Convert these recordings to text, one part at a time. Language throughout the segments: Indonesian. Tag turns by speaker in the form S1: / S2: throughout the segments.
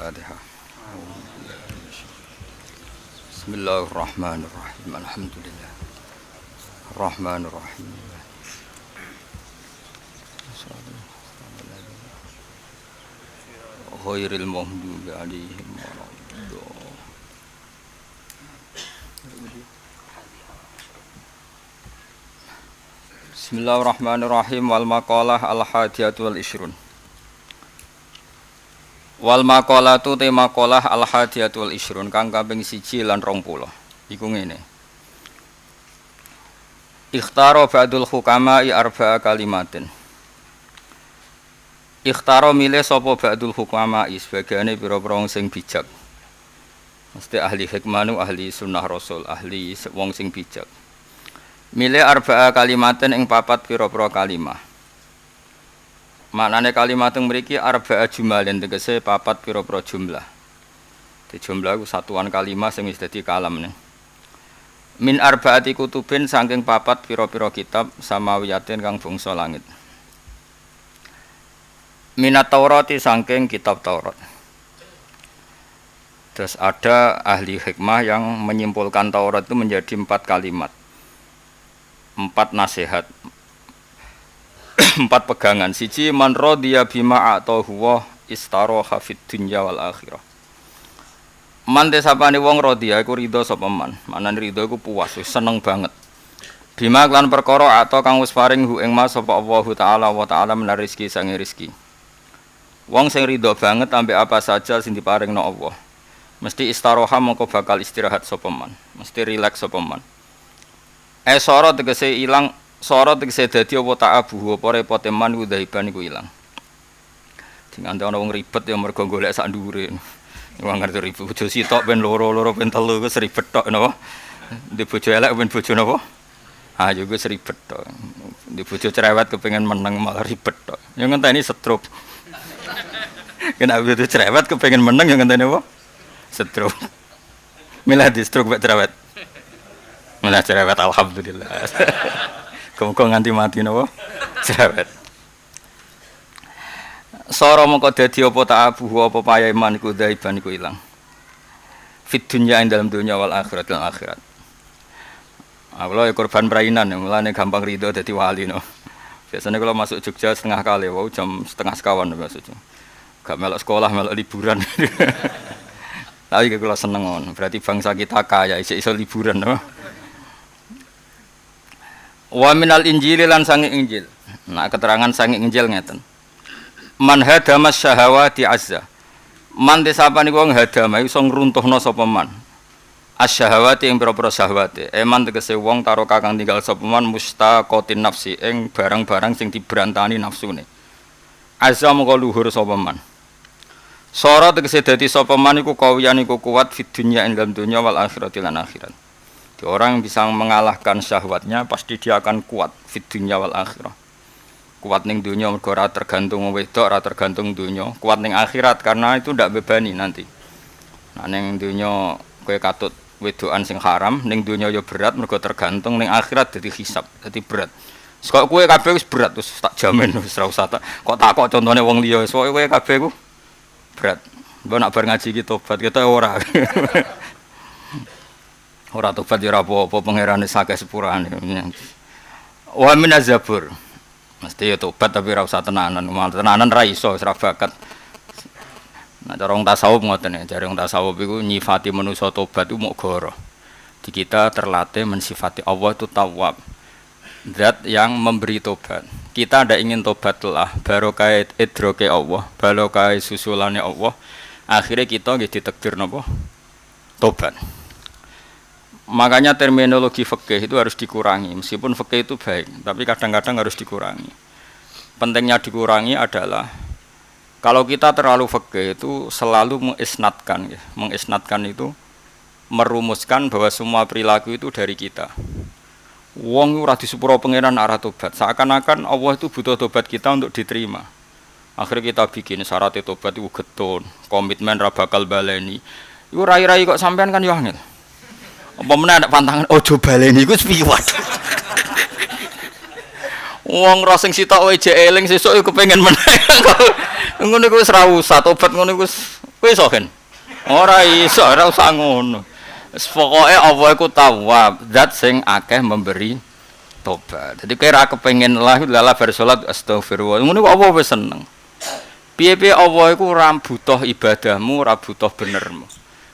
S1: Al-Fatihah. Bismillahirrahmanirrahim. Alhamdulillah. Rahmanirrahim. Ghairil maghdubi 'alaihim waladdallin. Bismillahirrahmanirrahim. Wal maqalah al-hadiyatu wal ishrun. Wal maqalatu te maqalah al-hadiyatu wal ishrun kang kaping 1 lan 20. Iku ngene. Ikhtaro ba'dul hukama'i arba'a kalimatin. Ikhtaro milih sapa ba'dul hukama'i sebagaiane pira-pira wong sing bijak. Mesti ahli hikmah nu ahli sunnah rasul, ahli wong sing bijak. Milih arba'a kalimatin ing papat pira-pira kalimah. Maknane kalimat yang mriki arba'a jumalin tegese papat pira-pira jumlah. Di jumlah iku satuan kalimah sing wis dadi kalam nih. Min arba'ati kutubin saking papat pira-pira kitab samawiyatin kang bangsa langit. Minat Taurati saking kitab Taurat. Terus ada ahli hikmah yang menyimpulkan Taurat itu menjadi 4 kalimat. 4 nasihat. 4 pegangan. Siji man radiya bima atahu wa istaroha fid dunya wal akhirah. Man desapane wong radiya iku ridho sapa man. Manane ridho iku puas, seneng banget. Bima lan perkara atau kang wis paring hu ing mas sapa Allah taala wa taala menar rezeki sange rezeki. Wong sing ridho banget ambek apa saja sing diparingno Allah. Mesti istaroha mongko bakal istirahat sapa man. Mesti rileks sapa man. Soro tegese ilang, soro tegese dadi apa ta'abuh apa repote man ku daiban iku ilang. Sing ante ana wong ribet ya mergo golek sak ndure. Wong ngerti ribet bojo sitok ben loro ben telu wis ribet tok napa. Di bojo elek ben bojo napa? Ah yo wis ribet tok. Di bojo cerewet kepengin meneng malah ribet tok. Yo ngenteni stroke. Kena bojo cerewet kepengin meneng yo ngenteni apa? Stroke. Milah di stroke mek cerewet. Malah cerewet alhamdulillah. Kok nganti mati napa? Cerewet. Sora mongko dadi apa ta'abuh apa payahe man iku daiban iku ilang. Fit dunya ing dalam dunya wal akhirat lan akhirat. Allah ya korban perainan mulane gampang rido dadi wali no. Biasanya kalau masuk Jogja setengah kali, wow jam setengah sekawan maksudnya. Gak melok sekolah, melok liburan. Tapi kalau seneng on, berarti bangsa kita kaya, iso liburan no. Wa minal injili lan sange injil. Nah keterangan sange injil ngeten. Man hadama syahawati azza. Man desapane wong hadama iso ngruntuhna sapa man. Asyahawati ing pira-pira syahwate. Man tegese wong taro kakang tinggal sapa man mustaqatin nafsi ing barang-barang sing dibrantani nafsune. Azza moko luhur sapa man. Sora tegese dadi sapa man iku kawiyan iku kuat fid dunya ing dalam dunya wal akhirati lan akhirat. Orang yang bisa mengalahkan syahwatnya pasti dia akan kuat fit dunya wal akhirah. Kuat ning dunya mergo ora tergantung wedok, ora tergantung dunya. Kuat ning akhirat karena itu ndak bebani nanti. Nah ning dunya kowe katut wedokan sing haram, ning dunya ya berat mergo tergantung, ning akhirat dadi hisab, dadi berat. Kok kowe kabeh wis berat wis tak jamin wis ora usah kok takok contone wong liya wis kowe kabeh ku berat. Mbok nak bar ngaji iki tobat kita ora. Ora tobat ya ora apa-apa pangerane sakeh sepurane. Wa min az-zabur. Mesti ya tobat tapi ora usah tenanan. Tenanan ra iso, ora bakat. Nah cara wong tasawuf ngoten ya, jare wong tasawuf iku nyifati manusa tobat iku mok goro. Di kita terlatih mensifati Allah itu tawwab. Zat yang memberi tobat. Kita ndak ingin tobatlah barokah idroke Allah, barokah susulane Allah. Akhirnya kita nggih ditakdir napa? Tobat. Makanya terminologi fikih itu harus dikurangi. Meskipun fikih itu baik, tapi kadang-kadang harus dikurangi. Pentingnya dikurangi adalah kalau kita terlalu fikih itu selalu mengisnatkan ya. Mengisnatkan itu merumuskan bahwa semua perilaku itu dari kita. Wong ora disepuro pangeran arah tobat. Seakan-akan Allah itu butuh tobat kita untuk diterima. Akhirnya kita bikin syarat tobat itu getun, komitmen ra bakal baleni. Iku rai-rai kok sampean kan yo angel. Apa meneh ada pantangan ojo baleni iku piwat. Wong ora sing sitok wae jek eling sesuk yo kepengin meneh. Ngono iku wis ra usah tobat ngono iku Kowe iso kan? Ora iso, ora usah ngono. Pokoke Allah iku tawwab, zat sing akeh memberi tobat. Jadi kira kepengen lala bersolat astagfirullah. Ngono kok Allah wis seneng. Piye-piye Allah iku ora butuh ibadahmu, ora butuh benermu.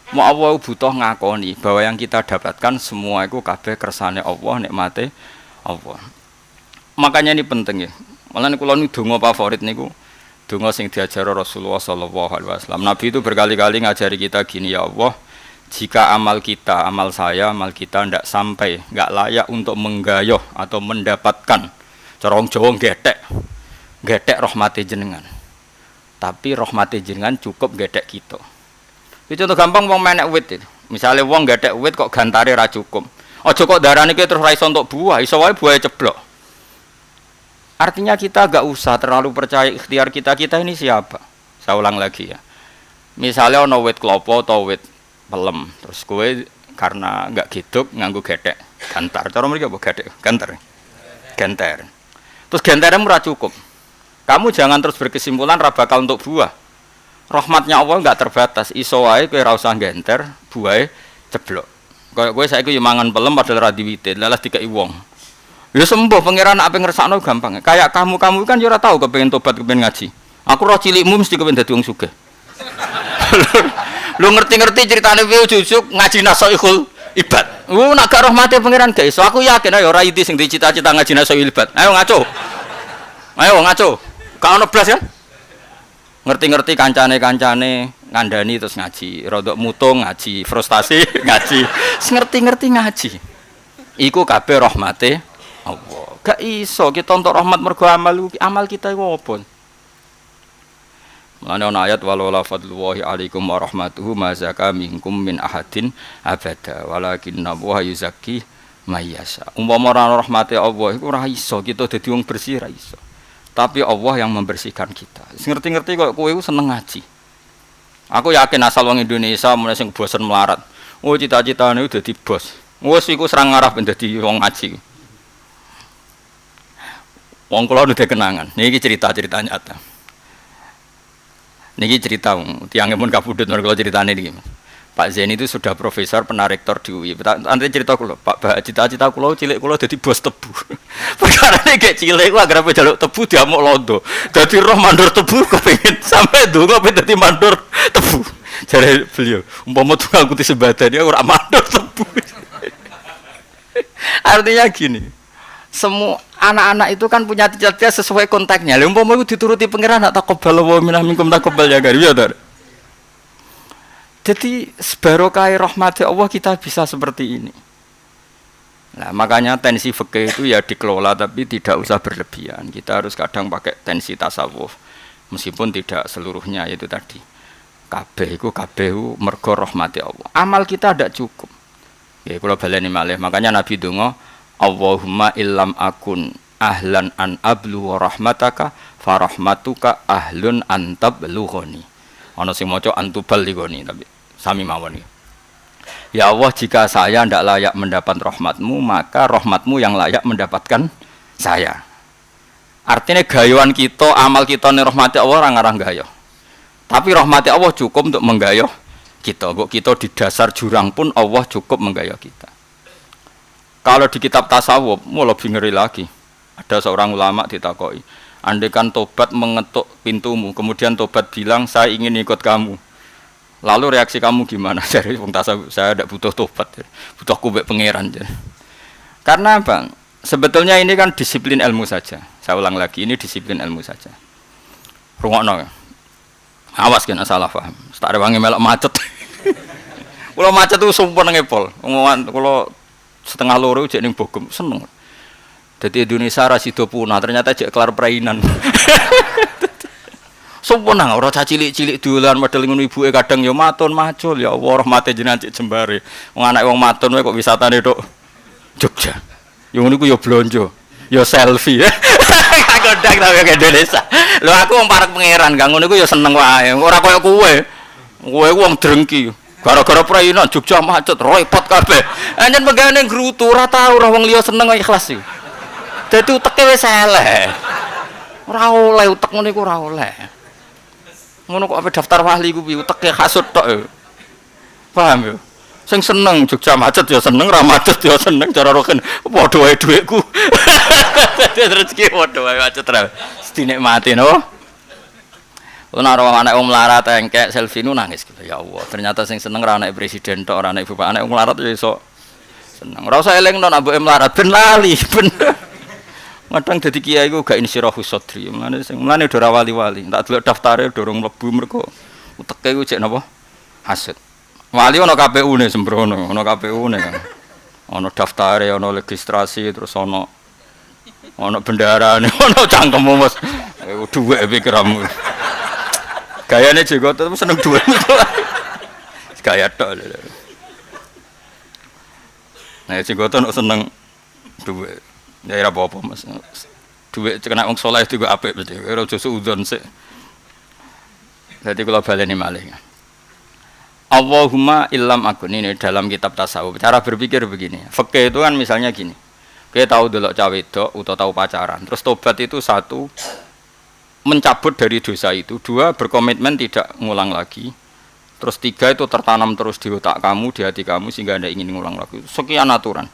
S1: Mau Allah butuh ngakoni bahwa yang kita dapatkan semua itu kabeh kersane Allah, nikmate Allah. Makanya ini penting ya. Malah kula niku donga favorit niku donga sing diajari Rasulullah sallallahu alaihi wasallam. Nabi itu berkali-kali ngajari kita gini, ya Allah, jika amal kita, amal saya, amal kita tidak sampai, nggak layak untuk menggayoh atau mendapatkan corong Jawa getek rahmati jenengan. Tapi rahmati jenengan cukup getek kita. Itu contoh gampang wong menek wit itu. Misalnya wong getek wit kok gantare ra cukup. Aja kok darane ki terus ra iso entuk buah, iso wae buahe ceblok. Artinya kita gak usah terlalu percaya ikhtiar kita ini siapa. Saya ulang lagi ya. Misalnya ana wit klopo atau wit pelem, terus kowe karena enggak giduk nganggo getek gantar. Cara mriki apa getek? Gantar. Gantar. Terus gantaremu ora cukup. Kamu jangan terus berkesimpulan ra bakal untuk buah. Rahmatnya Allah enggak terbatas. Iso wae kowe ora usah genter, buahe ceblok. Kaya kowe saiki yo mangan pelem padahal ra diwitit, lalas dikai wong. Ya sembuh pangeran nek ape ngersakno gampang. Kayak kamu kan yo ora tau kepengin tobat, kepengin ngaji. Aku roh cilikmu mesti kepengin dadi wong sugih. Lu ngerti-ngerti ceritane piye jujuk ngaji Nasaihul Ibad. Nak gak rahmate pangeran gak iso. Aku yakin ayo ora idi sing dicita-cita ngaji Nasaihul Ibad. Ayo ngaco. Gak ono blas ya? Ngerti-ngerti kancane ngandani terus ngaji, rodok mutung ngaji, frustasi ngaji, ngerti-ngerti ngaji. Iku kabeh rahmate Allah. Gak iso kita untuk rahmat mergo amal kita iku apa? Mulane ana ayat wala fadlullahi alaikum wa rahmatuhu ma zaka minkum min ahadin abada walakinna wa yuzakki may yasha. Umpama ora rahmate Allah iku ora iso kita dadi wong bersih, ora iso. Tapi Allah yang membersihkan kita. Ngerti-ngerti kok kowe iku seneng ngaji. Aku yakin asal wong Indonesia mulai sing bosen melarat. Oh cita-citane dadi bos. Wes iku serang ngarep dadi wong ngaji. Wong kula nu kenangan. Niki cerita-cerita nyata. Niki cerita tiangnya pun kabudut kalau ceritanya ini. Pak Zain itu sudah profesor penarektor di UI. Nanti cerita kulo, Pak cita-cita kulo cilik kulo jadi bos tebu. Perkara ini kayak cilik kulo agar jaluk tebu dia mau londo. Jadi roh mandor tebu kepengen sampai dulu apa jadi mandor tebu. Jadi beliau umpama tukang kuti sebadan dia orang mandor tebu. Artinya gini. Semua anak-anak itu kan punya cita-cita sesuai konteksnya. Umpama itu dituruti pangeran tak takobal wa minkum takobal ya gari ya tar. Jadi sebarokai rahmati Allah kita bisa seperti ini. Nah, makanya tensi fikih itu ya dikelola tapi tidak usah berlebihan. Kita harus kadang pakai tensi tasawuf meskipun tidak seluruhnya itu tadi. Kabeh mergo rahmati Allah. Amal kita tidak cukup. Ya kula baleni malih. Makanya Nabi donga Allahumma illam akun ahlan an ablu wa rahmataka farahmatuka ahlun an tablughani. Ana sing maca antubalighani tapi sami mawon iki. Ya Allah, jika saya tidak layak mendapat rahmatmu, maka rahmatmu yang layak mendapatkan saya. Artinya gayuan kita, amal kita nih rahmati Allah orang ngarang gayo. Tapi rahmati Allah cukup untuk menggayo kita. Kok kita di dasar jurang pun Allah cukup menggayo kita. Kalau di kitab tasawuf, mau lebih ngeri lagi. Ada seorang ulama ditakoi, andai kan tobat mengetuk pintumu, kemudian tobat bilang saya ingin ikut kamu. Lalu reaksi kamu gimana? Jadi wong tasawuf saya tidak butuh tobat, butuh kubek pangeran. Karena apa? Sebetulnya ini kan disiplin ilmu saja. Saya ulang lagi, ini disiplin ilmu saja. Rungokno. Awas kena salah paham. Tak ada wangi melok macet. Kalau macet itu sumpah ngepol. Kalau setengah loro jek ning Bogem seneng. Jadi Indonesia rasido punah ternyata jek kelar perainan. Sumpah ora cilik-cilik dolan model ngono ibuke kadang ya maton macul ya Allah rahmate jenengan cek jembare. Wong anake wong maton wae kok wisatane tok Jogja. Ya ngono iku ya blonjo, ya selfie. Kodang ta ke Indonesia. Lho aku wong parek pangeran, gak ngono iku ya seneng wae. Ora koyo kowe. Kowe wong drengki. Gara-gara perainan Jogja macet repot kabeh. Anjen pegane ngrutu ora tau ora wong liya seneng kok ikhlas iki. Dadi uteke wis eleh. Ora oleh utek ngono iku ora oleh. Ngono kok ape daftar wali ku piye uteke hasud tok. Paham ya? Sing seneng Jogja macet ya seneng, ra macet ya seneng cara roken padha wae dhuwitku. Rezeki padha wae macet ra. Dinikmati no. Ana anak wong melarat engkek selfie nu nangis gitu. Ya Allah, ternyata sing seneng ra anak presiden tok, ora anak ibu bapak, anak wong melarat ya iso seneng. Ora usah elingno nek mboke melarat ben lali, ben. Kadang dadi kiai iku gak insyirahus sadri. Mulane udah ra wali-wali. Tak delok daftare dorong mlebu mergo uteke iku cek napa? Hasud. Wali ana KPU-ne sembrono, ana KPU-ne kan. Ana daftare, ana registrasi terus ana bendarane, ana cangkemmu Mas. Dhuwit pikiranmu. Gayane juga tetep seneng dhuwit. Gaya tok. Nah, cigoto seneng dhuwit. Ya ora apa-apa Mas. Dhuwit kena wong saleh juga apik berarti. Ora aja suudzon sik. Dadi kula baleni malih. Allahumma illam akun ini dalam kitab tasawuf. Cara berpikir begini. Fikih itu kan misalnya gini. Kita tahu delok cawe wedok atau tahu pacaran. Terus tobat itu satu mencabut dari dosa itu, dua berkomitmen tidak ngulang lagi. Terus tiga itu tertanam terus di otak kamu, di hati kamu sehingga Anda ingin ngulang lagi. Sekian aturan.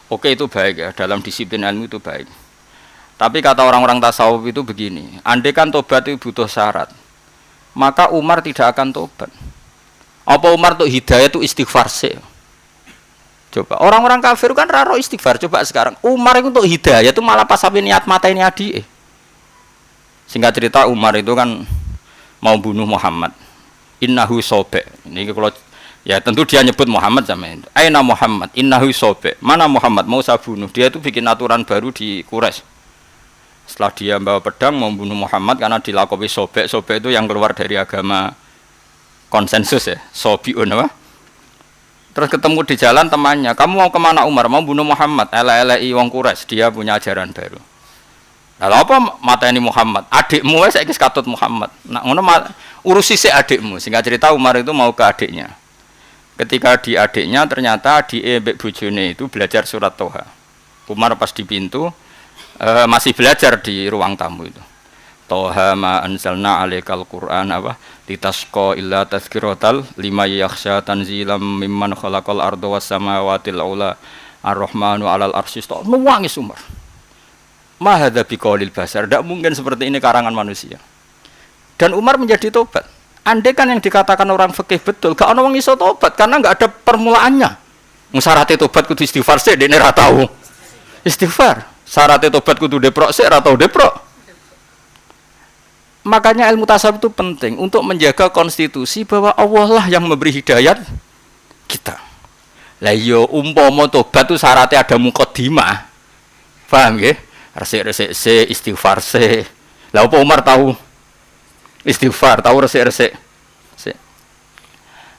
S1: Oke itu baik ya, dalam disiplin ilmu itu baik. Tapi kata orang-orang tasawuf itu begini, andai kan tobat itu butuh syarat, maka Umar tidak akan tobat. Apa Umar untuk hidayah itu istighfar sih? Coba orang-orang kafir kan raro istighfar. Coba sekarang Umar itu untuk hidayah itu malah pas sampai niat mata ini adik. Singkat cerita Umar itu kan mau bunuh Muhammad. Innahu sobe. Ini kalau ya tentu dia nyebut Muhammad sama itu. Aina Muhammad. Innahu sobe. Mana Muhammad mau saya bunuh? Dia itu bikin aturan baru di Quraisy. Setelah dia bawa pedang mau bunuh Muhammad karena dilakoni sobe. Sobe itu yang keluar dari agama konsensus ya, sobiun apa? Terus ketemu di jalan temannya, kamu mau kemana Umar? Mau bunuh Muhammad, ele-elei wong Quraisy, dia punya ajaran baru. Lalu apa mateni Muhammad? Adikmu saya kis katut Muhammad. Nah, ngono urusi si adikmu. Sehingga cerita Umar itu mau ke adiknya. Ketika di adiknya ternyata di mbek bojone itu belajar surat Toha. Umar pas di pintu masih belajar di ruang tamu itu. Toha ma anzalna alaikal Qur'an apa litasqa illa tazkiratal lima yakhsha tanzilam mimman khalaqal arda was samawatil ula ar-rahmanu 'alal arsy istawa. Nangis Umar. Ma hadza biqaulil basar, tidak mungkin seperti ini karangan manusia. Dan Umar menjadi tobat. Andai kan yang dikatakan orang fikih betul, gak ono wong iso tobat karena enggak ada permulaannya. Syarat tobat kudu istighfar sik, dekne ra tau. Istighfar. Syarat tobat kudu deprok sik, ra tau deprok. Makanya ilmu tasawuf itu penting untuk menjaga konstitusi bahwa Allah lah yang memberi hidayat kita. Lah yo umpama tobat itu syaratnya ada muqaddimah. Paham nggih? Resik-resik se istighfar se. Lah apa Umar tahu istighfar, tahu resik-resik se.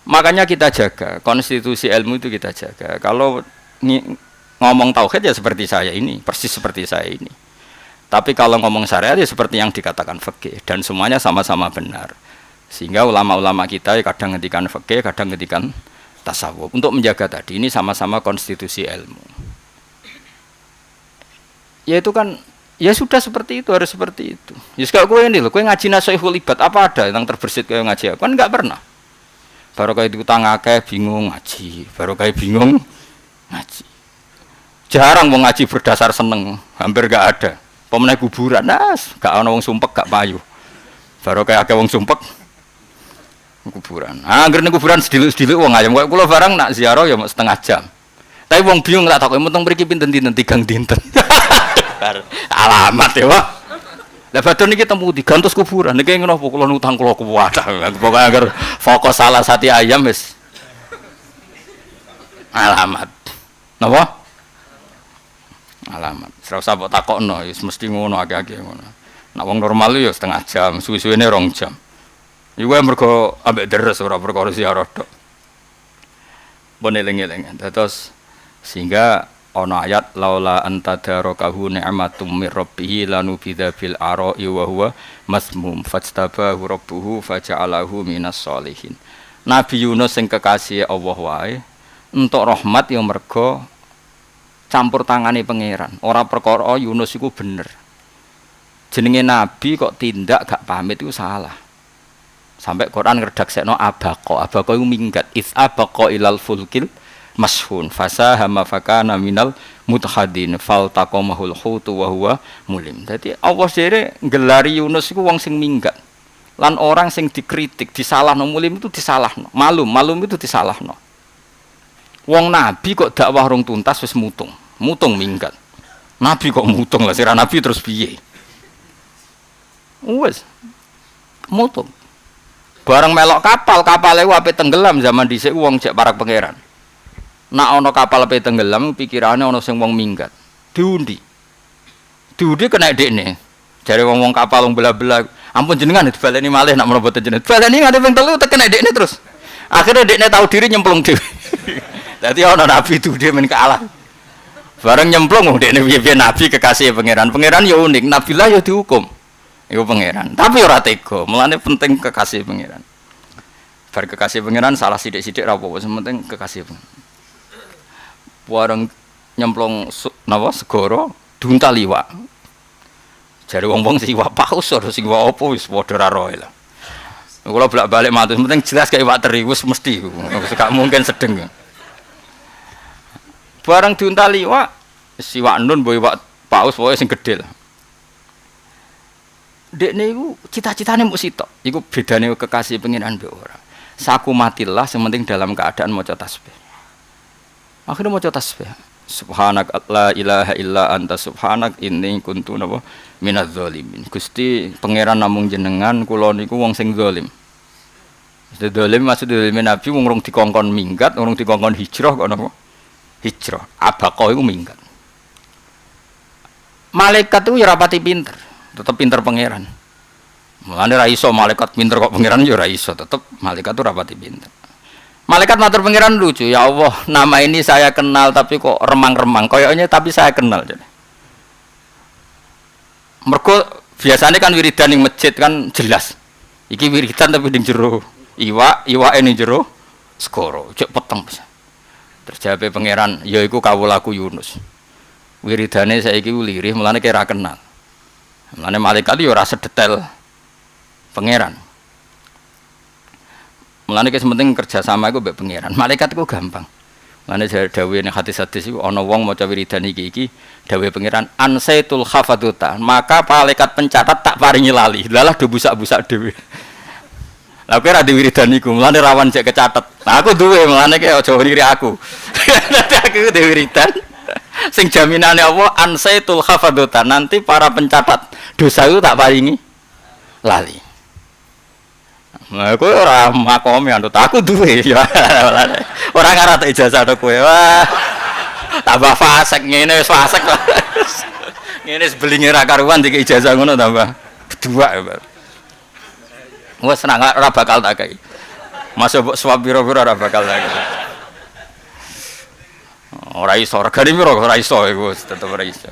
S1: Makanya kita jaga konstitusi ilmu itu kita jaga. Kalau ngomong tauhid ya seperti saya ini, persis seperti saya ini. Tapi kalau ngomong syariat ya seperti yang dikatakan fikih dan semuanya sama-sama benar. Sehingga ulama-ulama kita ya kadang ngetikan fikih, kadang ngetikan tasawuf untuk menjaga tadi ini sama-sama konstitusi ilmu. Ya itu kan ya sudah seperti itu, harus seperti itu. Ya sekarang gue ini loh, gue ngaji nasihatul ibad apa ada yang terbersit kayak ngaji? Kan enggak pernah. Baru kayak diutang akeh bingung ngaji, baru kayak bingung ngaji. Jarang mau ngaji berdasar seneng, hampir enggak ada. Pemenang kuburan, gak ada wong sumpek, gak payu. Baru kayak akeh wong sumpek, kuburan. Akhirnya kuburan sediluk-sediluk wong ayam. Kalau barang nak ziarah ya setengah jam. Tapi wong bingung tak tahu, mentong mriki pinten-pinten tigang dinten. Alamat ya, Pak. Lah badhe niki temu digantos kuburan. Niki ngono apa kula nutang kula kuwata. Pokoke agar fokus salah sati ayam wis. Alamat. Napa? Alamat. Ora usah mbok takokno, wis mesti ngono akeh-akeh ngono. Nek wong normal ya setengah jam, suwi-suwine 2 jam. Iku mergo ambek deres ora perkara ziarah tok. Bon eling-eling. Terus sehingga ana ayat laula antadarakahu ni'matum mir rabbih lanubidza bil ara'i wa huwa masmum fajtabahu rabbuhu faja'alahu minas sholihin. Nabi Yunus sing kekasih Allah wae entuk rahmat ya mergo campur tangane pangeran. Ora perkara Yunus iku bener. Jenenge nabi kok tindak gak pamit iku salah. Sampai Quran ngredaksekno abaqa. Abaqa iku minggat. Its abaqa ilal fulkil mashhun fasahama fakana minal mutahadin faltaqamahul hutu wa huwa mulim. Dadi Allah dhewe ngelari Yunus iku wong sing minggat. Lan orang sing dikritik, disalahno mulim itu disalahno. Malum itu disalahno. Wong nabi kok dakwah rong tuntas wis mutung. Mutung minggat. Nabi kok mutung lah, sira nabi terus piye? Wes mutung. Bareng melok kapal iku ape tenggelam zaman dhisik wong cek parak pangeran. Nak ana kapal ape tenggelam pikirane ana sing wong minggat. Diundi kena dekne. Jare wong kapal wong bela-bela, ampun jenengan dibaleni malih nak menawa boten jenengan. Baleni nganti ping 3 tekene dekne terus. Akhirnya dekne tahu diri nyemplung dhewe. Dadi ana nabi itu dia men kalah. Bareng nyemplung dekne piye-piye nabi kekasih pangeran. Pangeran ya unik, nabilah ya dihukum. Iku pangeran, tapi ora tega. Mulane penting kekasih pangeran. Bar kekasih pangeran salah sithik-sithik ra apa-apa, penting kekasih pangeran. Wareng nyemplung napa segara duntal iwak. Jare wong-wong sing iwak paus ora sing iwak apa wis padha ra roe lah. Kula bolak-balik matur, penting jelas kayak iwak teri wis mesti. Gak mungkin sedeng. Bareng duntal iwak, iwak nun mbok iwak paus wae sing gedhe lah. Dekne iku cita-citane mung sitok. Iku bedane kekasih pengiran mbek ora. Saku matilah sementing dalam keadaan maca tasbih. Akhirnya maca tasbih. Subhanak la ilaha illa anta subhanak inni kuntu napa minadz zalimin. Gusti pangeran namung jenengan kula niku wong sing zalim. Zalim maksud zalim Nabi wong rong dikongkon minggat, wong dikongkon hijrah kok napa? Hijrah. Abaqa iku minggat. Malaikat itu ya rapati pinter. Tetap pinter pangeran. Mulane ra iso malaikat pinter kok pangeran ya ora iso, tetep malaikat itu rapati pinter. Malaikat matur pangeran lucu, ya Allah, nama ini saya kenal tapi kok remang-remang. Koyoknya tapi saya kenal. Mergo biasanya kan wiridan ning masjid kan jelas. Iki wiridan tapi ning jero iwake ning jero segara, cek peteng bisa. Terjabe pangeran, ya iku kawulaku Yunus. Wiridane saiki lirih mulane kira kenal. Mulane malaikat yo ora sedetail pangeran. Mulane wis penting kerjasama iku mbek pangeran. Malaikat iku gampang. Mulane dawuhe ning hadis-hadis iku ana wong maca wiridan iki dawuhe pangeran ansaitul khafaduta, maka malaikat pencatat tak paringi lali. Lalah do busak-busak dhewe. Lah kowe ora di wiridan iku, mulane rawan cek kecatet. Nah aku duwe, mulane ki aja ngiri aku. Nanti aku di wiridan. Sing jaminane apa ansaitul khafaduta, nanti para pencatat dosa itu tak paringi lali. Nah, kowe ora makome anut aku duwe ya. Ora ngarep ijazah tok kowe. Wah. Tambah fasek ngene wis fasek. Ngene wis belinge ra karuan dikek ijazah ngono tambah dua ya. Wes ora bakal tak kei. Masuk suap pira-pira ora bakal tak kei. Ora iso, regane pira ora iso iku tetep ora iso.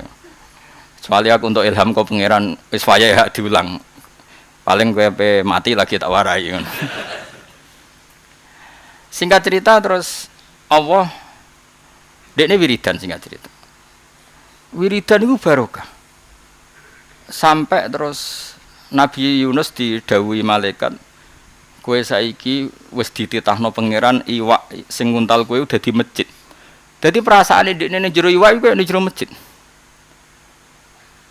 S1: Kecuali aku untuk ilham kau pangeran wis wayahe hak diulang. Paling kowe pe mati lagi tak warai ngono. Singkat cerita terus Allah dekne wiridan singkat cerita. Wiridan itu barokah. Sampai terus Nabi Yunus didhawuhi malaikat, kowe saiki wis dititahno pangeran iwak sing nguntal kowe udah di masjid. Jadi perasaane dekne ning jero iwak iku ning jero masjid.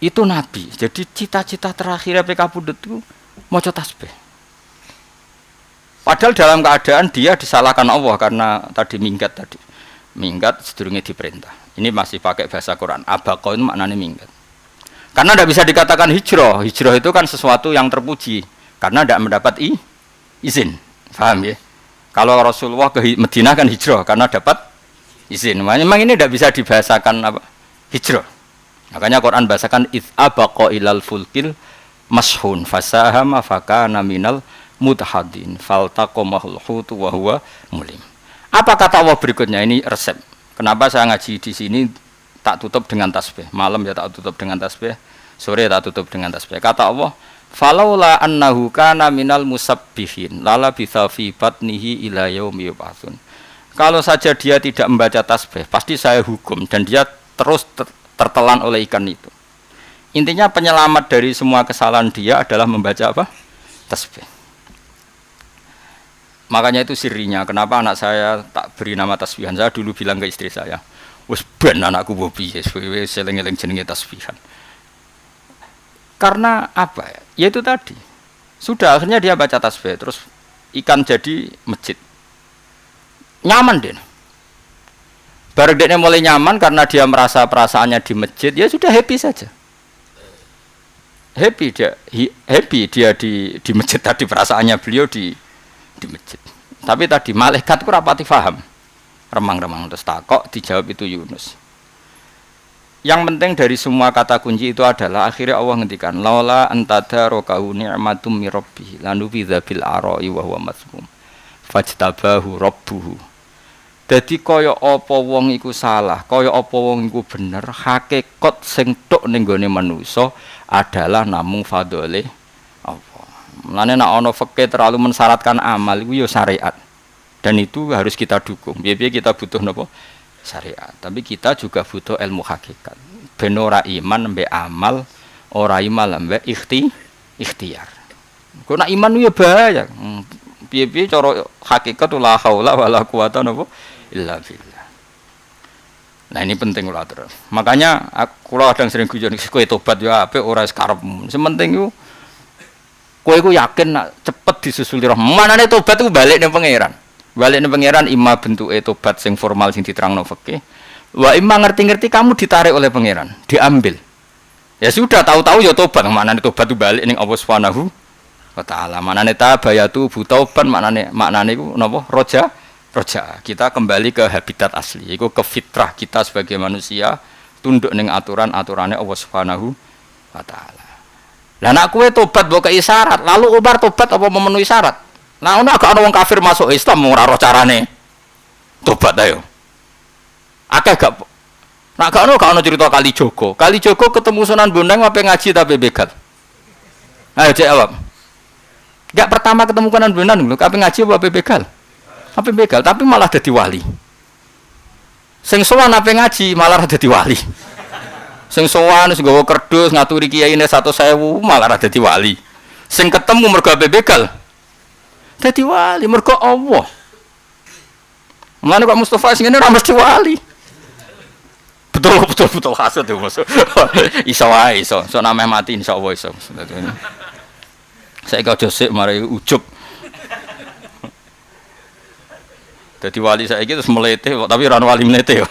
S1: Itu Nabi. Jadi cita-cita terakhir PK Pundut itu maca tasbih. Padahal dalam keadaan dia disalahkan Allah karena tadi minggat tadi. Minggat sedurunge diperintah. Ini masih pakai bahasa Quran. Abaqa itu maknanya minggat. Karena tidak bisa dikatakan hijrah. Hijrah itu kan sesuatu yang terpuji karena tidak mendapat izin. Paham ya? Kalau Rasulullah ke Madinah kan hijrah karena dapat izin. Memang ini tidak bisa dibahasakan apa? Hijrah. Makanya Quran bahasakan abaqa ilal fulkil mashhun fasahama fakana minal mutahadin faltaqamahul hutu wa huwa mulim. Apa kata Allah berikutnya? Ini resep. Kenapa saya ngaji di sini tak tutup dengan tasbih? Malam ya tak tutup dengan tasbih, sore tak tutup dengan tasbih. Kata Allah, "Falaula annahu kana minal musabbihin lala bitha fi batnihi ila yaumi yub'atsun." Kalau saja dia tidak membaca tasbih, pasti saya hukum dan dia terus tertelan oleh ikan itu. Intinya penyelamat dari semua kesalahan dia adalah membaca apa? Tasbih. Makanya itu sirinya. Kenapa anak saya tak beri nama tasbihan? Saya dulu bilang ke istri saya, wes ben anakku bobi, wes seleng-eleng jenenge tasbihan. Karena apa ya? Ya itu tadi. Sudah akhirnya dia baca tasbih, terus ikan jadi masjid. Nyaman deh. Baru dia mulai nyaman karena dia merasa perasaannya di masjid, ya sudah happy saja. Happy dia di masjid tadi, perasaannya beliau di masjid. Tapi tadi malaikat ku rapati faham. Remang-remang terus takok dijawab itu Yunus. Yang penting dari semua kata kunci itu adalah akhirnya Allah ngendikan laula antadarokahu ni'matum mirabbihi lanubidza bil ara'i wa huwa masmum fajtabahu rabbuhu. Dadi kaya apa wong iku salah, kaya apa wong iku bener, hakikat sing tok ning gone manusa adalah namung fadhole apa. Mulane nek ana fikih terlalu mensyaratkan amal iku ya syariat. Dan itu harus kita dukung. Biar kita butuh napa? Syariat. Tapi kita juga butuh ilmu hakikat. Ben ora iman mbek amal, ora iman mbek ikhtiar. Kok nak iman ya bahaya. Piye-piye cara hakikat la haula wala quwata napa illa billah. Nah ini penting kula terus. Makanya kula kadang sering guyon kowe tobat ya apik ora sekarepmu. Sementing iku kowe iku yakin nak cepet disusuli rahmat. Manane tobat iku balik ning pangeran. Balik ning pangeran imma bentuke tobat sing formal sing diterangno fikih. Wa imma ngerti-ngerti kamu ditarik oleh pangeran, diambil. Ya sudah tahu-tahu ya tobat. Manane tobat itu balik ning Allah Subhanahu wa taala. Manane tabayatu bu tauban maknane iku napa? Roja. Kita kembali ke habitat asli, iku ke fitrah kita sebagai manusia, tunduk ning aturan-aturane Allah Subhanahu wa taala. Lah nek kowe tobat mbok kei syarat, lalu Umar tobat apa memenuhi syarat? Nah ana gak ana wong kafir masuk Islam ora roh carane tobat ayo. Akeh gak nak gak ono cerita Kalijogo. Kalijogo ketemu Sunan Bonang ape ngaji tapi begal. Ayo jawab. Gak pertama ketemu Sunan Bonang lho, ape ngaji apa begal? Ape begal tapi malah dadi wali. Sing sowan ape ngaji malah dadi wali. Sing sowan wis nggawa kerdus ngaturi kiyaine 100.000 malah dadi wali. Sing ketemu mergo ape begal dadi wali mergo Allah. Mulane kok Mustafa sing ngene ora mesti wali. Betul hasud itu Mas. Iso wae iso. Sok nameh mati insyaallah iso. Saya kok josik mari ujub. Dadi wali saiki terus melete tapi ora wali melete yo.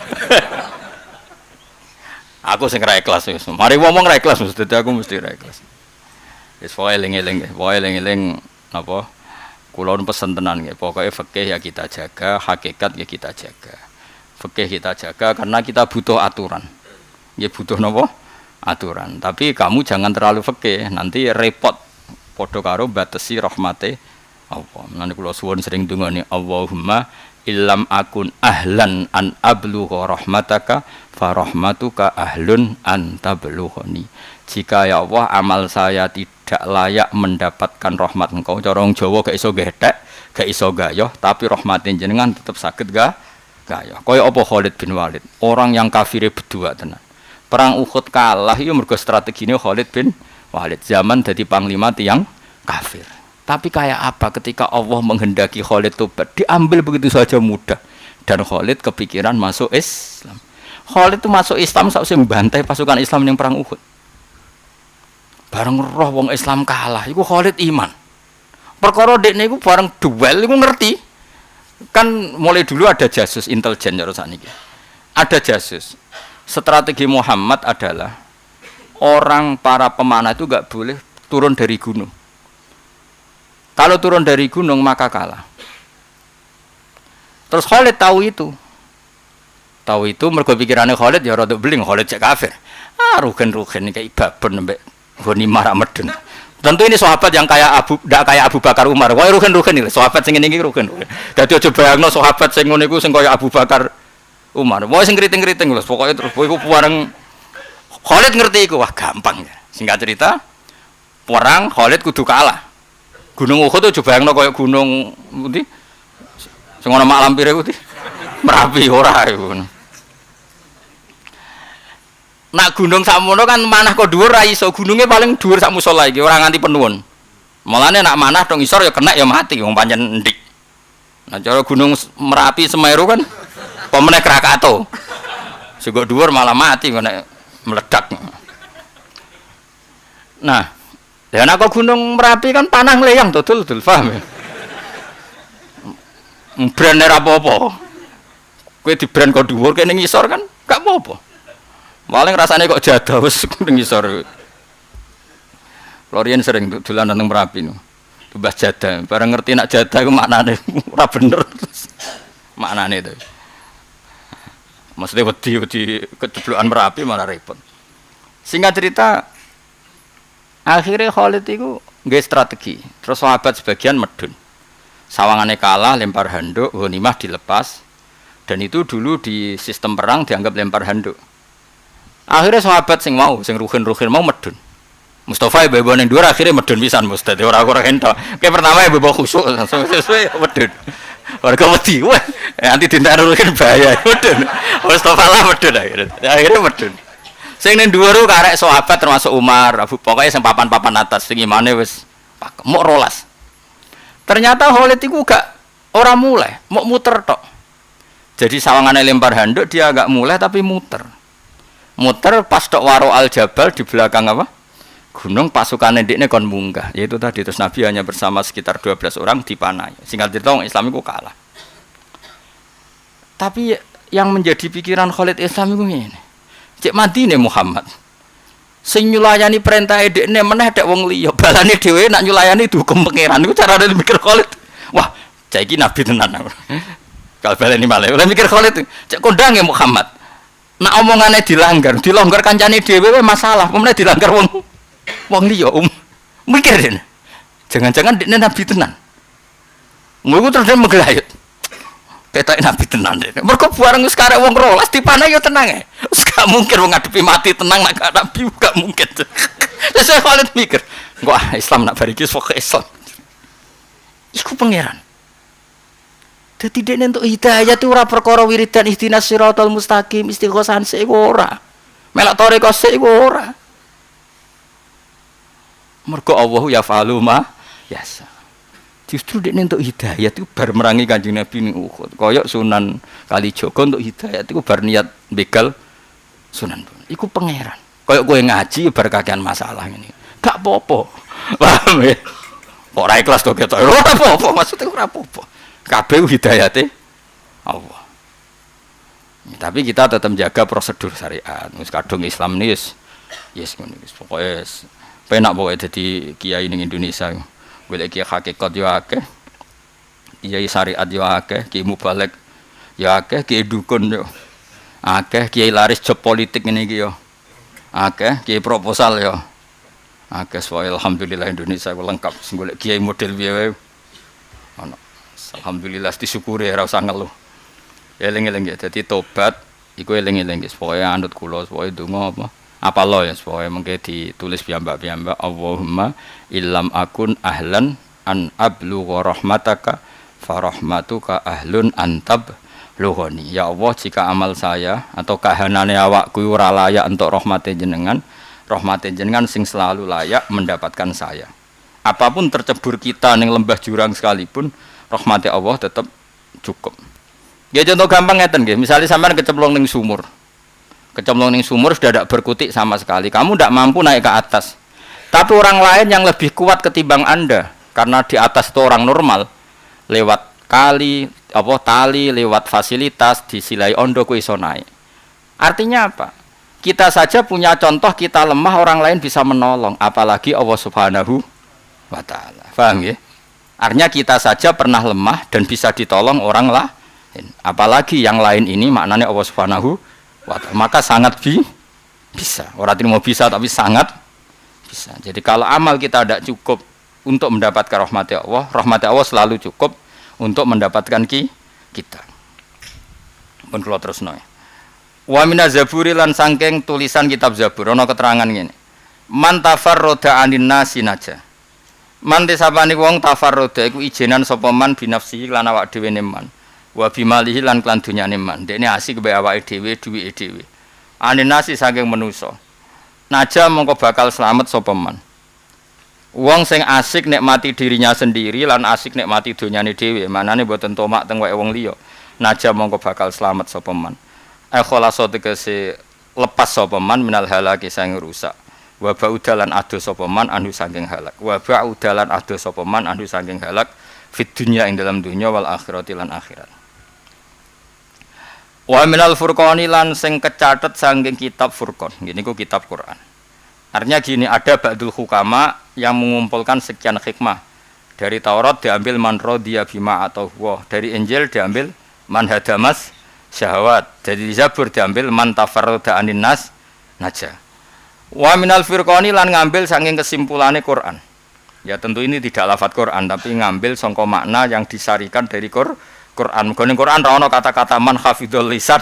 S1: Aku sing ra ikhlas wis. Mari ngomong ra ikhlas mesti aku mesti ra ikhlas. Wis wae eling-eling napa? Kula pesen tenan nggih. Pokoke fikih ya kita jaga, hakikat ya kita jaga. Fikih kita jaga karena kita butuh aturan. Nggih butuh napa? Aturan. Tapi kamu jangan terlalu fikih, nanti repot. Padha karo batesi rahmate Allah. Lan kula suwun sering ndongane Allahumma illam akun ahlan an ablugha rahmataka fa rahmatuka ahlun an tablughani. Jika ya Allah amal saya tidak layak mendapatkan rahmat Engkau, cara wong Jawa gak iso gethek, gak iso gayoh, tapi rahmatin jenengan tetap saged gayoh. Kaya apa Khalid bin Walid, orang yang kafire berdua tenan. Perang Uhud kalah itu mergo strategine Khalid bin Walid zaman dadi panglima tiyang kafir. Tapi kayak apa ketika Allah menghendaki Khalid tobat, diambil begitu saja mudah. Dan Khalid kepikiran masuk Islam. Khalid itu masuk Islam sausé membantai pasukan Islam yang perang Uhud. Bareng roh wong Islam kalah, iku Khalid iman. Perkara dekne iku bareng duel iku ngerti. Kan mulai dulu ada jasus intelijen karo sakniki. Ada jasus. Strategi Muhammad adalah orang para pemanah itu enggak boleh turun dari gunung. Kalau turun dari gunung maka kalah. Terus Khalid tahu itu. Tahu itu mergo pikirane Khalid ya rada beling Khalid cek kafir. Rugen-rugen iki babon mbek goni marah medun. Tentu ini sahabat yang kayak Abu Bakar Umar. Wae rugen-rugen iki sahabat sing ngene iki rugen. Dadi aja bayangno sahabat sing ngono iku sing kaya Abu Bakar Umar. Wae sing kriting-kriting lho pokoke terus kowe iku bareng Khalid ngerti iku wah gampang ya. Singkat cerita perang Khalid kudu kalah. Gunung Uhud itu bayangno kaya gunung pundi? Sing ana mak lampire kuwi. Merapi ora iku. Nak gunung sakmono kan manah kok dhuwur ra iso, gununge paling dhuwur sak musala iki ora nganti penuhun. Mulane nak manah dong isor ya kena ya mati wong pancen ndik. Nah cara Gunung Merapi Semeru kan pemenang Krakatau. Sego dhuwur malah mati kena meledak. Nah, ya nek Gunung Merapi kan panah leyang dodol paham ya. Brand ora apa-apa. Kowe di brand kok dhuwur kene ngisor kan gak apa-apa. Paling rasane kok jadah wis ning ngisor. Florian sering dolan nang Merapi no. Mbah jadah, bareng ngerti nak jadah iku maknane ora bener. Maknane itu. Maksudnya wedi keceblokan Merapi malah repot. Singkat cerita, akhirnya Khalid itu nggak strategi. Terus sahabat sebagian medun. Sawangannya kalah, lempar handuk, ghanimah dilepas. Dan itu dulu di sistem perang dianggap lempar handuk. Akhirnya sahabat sing ruhin mau medun. Mustafa ibu yang dua akhirnya medun pisan Mustafa. Orang-orang ento. Kayak pertama ibu khusyuk langsung sesuai medun. Warga wedi, wah, nanti tindak ruhin bahaya, medun. Mustafa lah medun akhirnya medun. Sing ning dhuwur karek sahabat termasuk Umar, Abu pokoknya sing papan-papan atas sing imane wis mok rolas. Ternyata Khalid iku gak ora mulai, mok muter tok. Jadi sawangane lempar handuk dia agak mulai tapi muter. Muter pas tok Waro Al Jabal di belakang apa? Gunung pasukan ndekne kon munggah. Yaitu tadi terus Nabi hanya bersama sekitar 12 orang dipanah. Singkat cerita orang Islam itu kalah. Tapi yang menjadi pikiran Khalid Islam itu ngene. Cek madine Muhammad. Sing nyulayani perintah ndekne meneh tek wong liya. Balane dhewe nak nyulayani dihukum pangeran. Iku carane mikir Khalid. Wah, cek iki nabi tenan. Kalau baleni malah oleh mikir Khalid. Cek kondange Muhammad. Nak omongane dilanggar kancane dhewe masalah. Pemene dilanggar wong liya mikir. Jangan-jangan dekne nabi tenan. Ngono terus megelayut. Ketok nabi tenan dene. Mergo bareng wis karek wong rolas dipanah yo tenang e. Wis gak mungkin wong ngadepi mati tenang nek gak nabi gak mungkin. Terus saya Khalid mikir, "Wah, Islam nak bariki sok Islam." Iku pangeran. Dadi dekne entuk hidayah itu ora perkara wiridan ihdinas siratal mustaqim istighosan sik ora. Melak toreko sik ora. Mergo Allahu yaf'alu ma yasa. Justru dekne entuk hidayah itu bar merangi Kanjeng Nabi ning Uhud. Kaya Sunan Kalijaga entuk hidayah itu bar niat begal Sunan. Iku pangeran. Kaya kowe ngaji bar kakean masalah ngene. Gak apa-apa. Paham ya? Ora ikhlas to ketok. Ora apa-apa, maksudnya ora apa-apa. Kabeh hidayate Allah. Ya, tapi kita tetap jaga prosedur syariat. Wis kadung Islam ni yes ngono wis pokoke penak pokoke dadi kiai ning Indonesia. Golek kiai hakikat yo akeh. Kiai syariat yo akeh, kiai mubalek yo akeh, kiai dukun yo akeh, kiai laris job politik ngene iki yo akeh, kiai proposal yo akeh. Alhamdulillah Indonesia lengkap. Golek kiai model piye wae ono. Alhamdulillah disyukuri ora usah ngeluh. Eling-eling ya dadi tobat iku eling-eling guys. Pokoke anut kula pokoke donga apa lo ya pokoke mengke ditulis piyambak-piyambak Allahumma illam akun ahlan an ablugha rahmataka fa rahmatuka ahlun antab lughani. Ya Allah, jika amal saya atau kahanane awakku ora layak untuk rahmate jenengan sing selalu layak mendapatkan saya. Apapun tercebur kita ning lembah jurang sekalipun rahmati Allah tetap cukup. Ya contoh gampang ngeten nggih, misalnya sampean kecemplung ning sumur. Kecemplung ning sumur sudah tidak berkutik sama sekali. Kamu tidak mampu naik ke atas. Tapi orang lain yang lebih kuat ketimbang Anda karena di atas itu orang normal lewat kali tali, lewat fasilitas disilai ondo ku iso naik. Artinya apa? Kita saja punya contoh kita lemah orang lain bisa menolong, apalagi Allah Subhanahu wa taala. Paham ya? Artinya kita saja pernah lemah dan bisa ditolong orang lain. Apalagi yang lain ini maknanya Allah Subhanahu wa ta'ala. Maka sangat bisa. Orang tidak mau bisa tapi sangat bisa. Jadi kalau amal kita tidak cukup untuk mendapatkan rahmat Allah selalu cukup untuk mendapatkan kita. Pun kula terusno. Wa minaz zaburi lan sangking tulisan kitab Zabur ana keterangan ngene. Man tafarrada anin nasi naja. Man desapane wong tafarroda iku ijenan sapa man binafsihi lan awak dhewe neman. Wa bimalihi lan klan dunyane man. Dekne asik mbek awake dhewe, duwike dhewe. Aninasi saking manusa. Naja mongko bakal slamet sapa man. Wong sing asik nikmati dirinya sendiri lan asik nikmati donyane dhewe, manane mboten tomak teng wae wong liya. Naja mongko bakal selamat sapa man. Kholasa tegese lepas sapa man minal halaki sang rusak. Wa ba'udalan ado sapa man anu saking halak. Wa ba'udalan ado sapa man anu saking halak fit dunya ing dalam dunya wal akhirati lan akhirat. Wa minal furqani lan sing kecathet saking kitab Furqan. Gini ku kitab Quran. Artinya gini, ada ba'dul hukama yang mengumpulkan sekian hikmah. Dari Taurat diambil man radiya bima atau wah, dari Injil diambil man hadamas syahwat, dari Zabur diambil man tafarrada anin nas naja. Wa minal firqani lan ngambil saking kesimpulane Quran. Ya tentu ini tidak lafadz Quran tapi ngambil sangka makna yang disarikan dari Quran. Muga ning Quran ora ana kata-kata man hafidhul lisan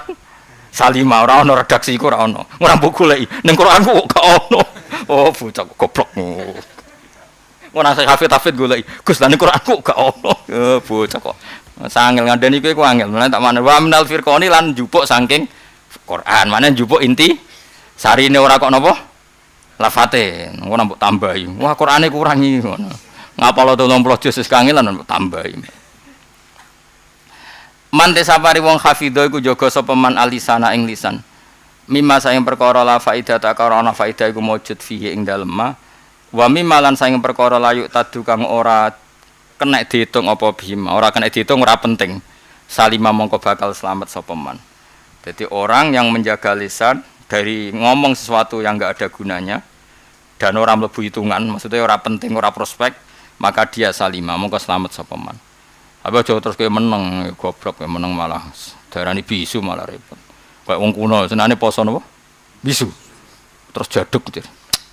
S1: salima, ora ana redaksi iku ora ana. Ora mbok goleki. Ning Quran kok gak ono. Oh, bocah goblok. Ora sing hafid goleki. Gus lan ning Quran kok gak ono. Bocah kok. Sangel ngandani kowe ku angel. Mulane tak mana wa minal firqani lan njupuk saking Quran. Mana njupuk inti sarine ora kok napa? Lafate. Ora mbok tambahi. Wah, Qurane kurangi ngono. Ngapalo 30 juz wis kangelan mbok tambahi. Man tesapari wong hafidho iku jaga sapa man alisana ing lisan. Mimma saing perkara la faidah ta karana faidah iku mujud fihi ing dalem ma. Wa mimma lan saing perkara layuk tadu kang ora kena diitung apa bima, ora kena diitung ora penting. Salima mongko bakal selamat sapa man. Jadi orang yang menjaga lisan dari ngomong sesuatu yang enggak ada gunanya dan orang mlebu hitungan, maksudnya ora penting, ora prospek, maka dia salima mongko selamat sapa man. Apa aja terus kowe meneng goblok kowe meneng malah darani bisu malah repot. Kayak wong kuno senane poso napa? Bisu. Terus jaduk gitu.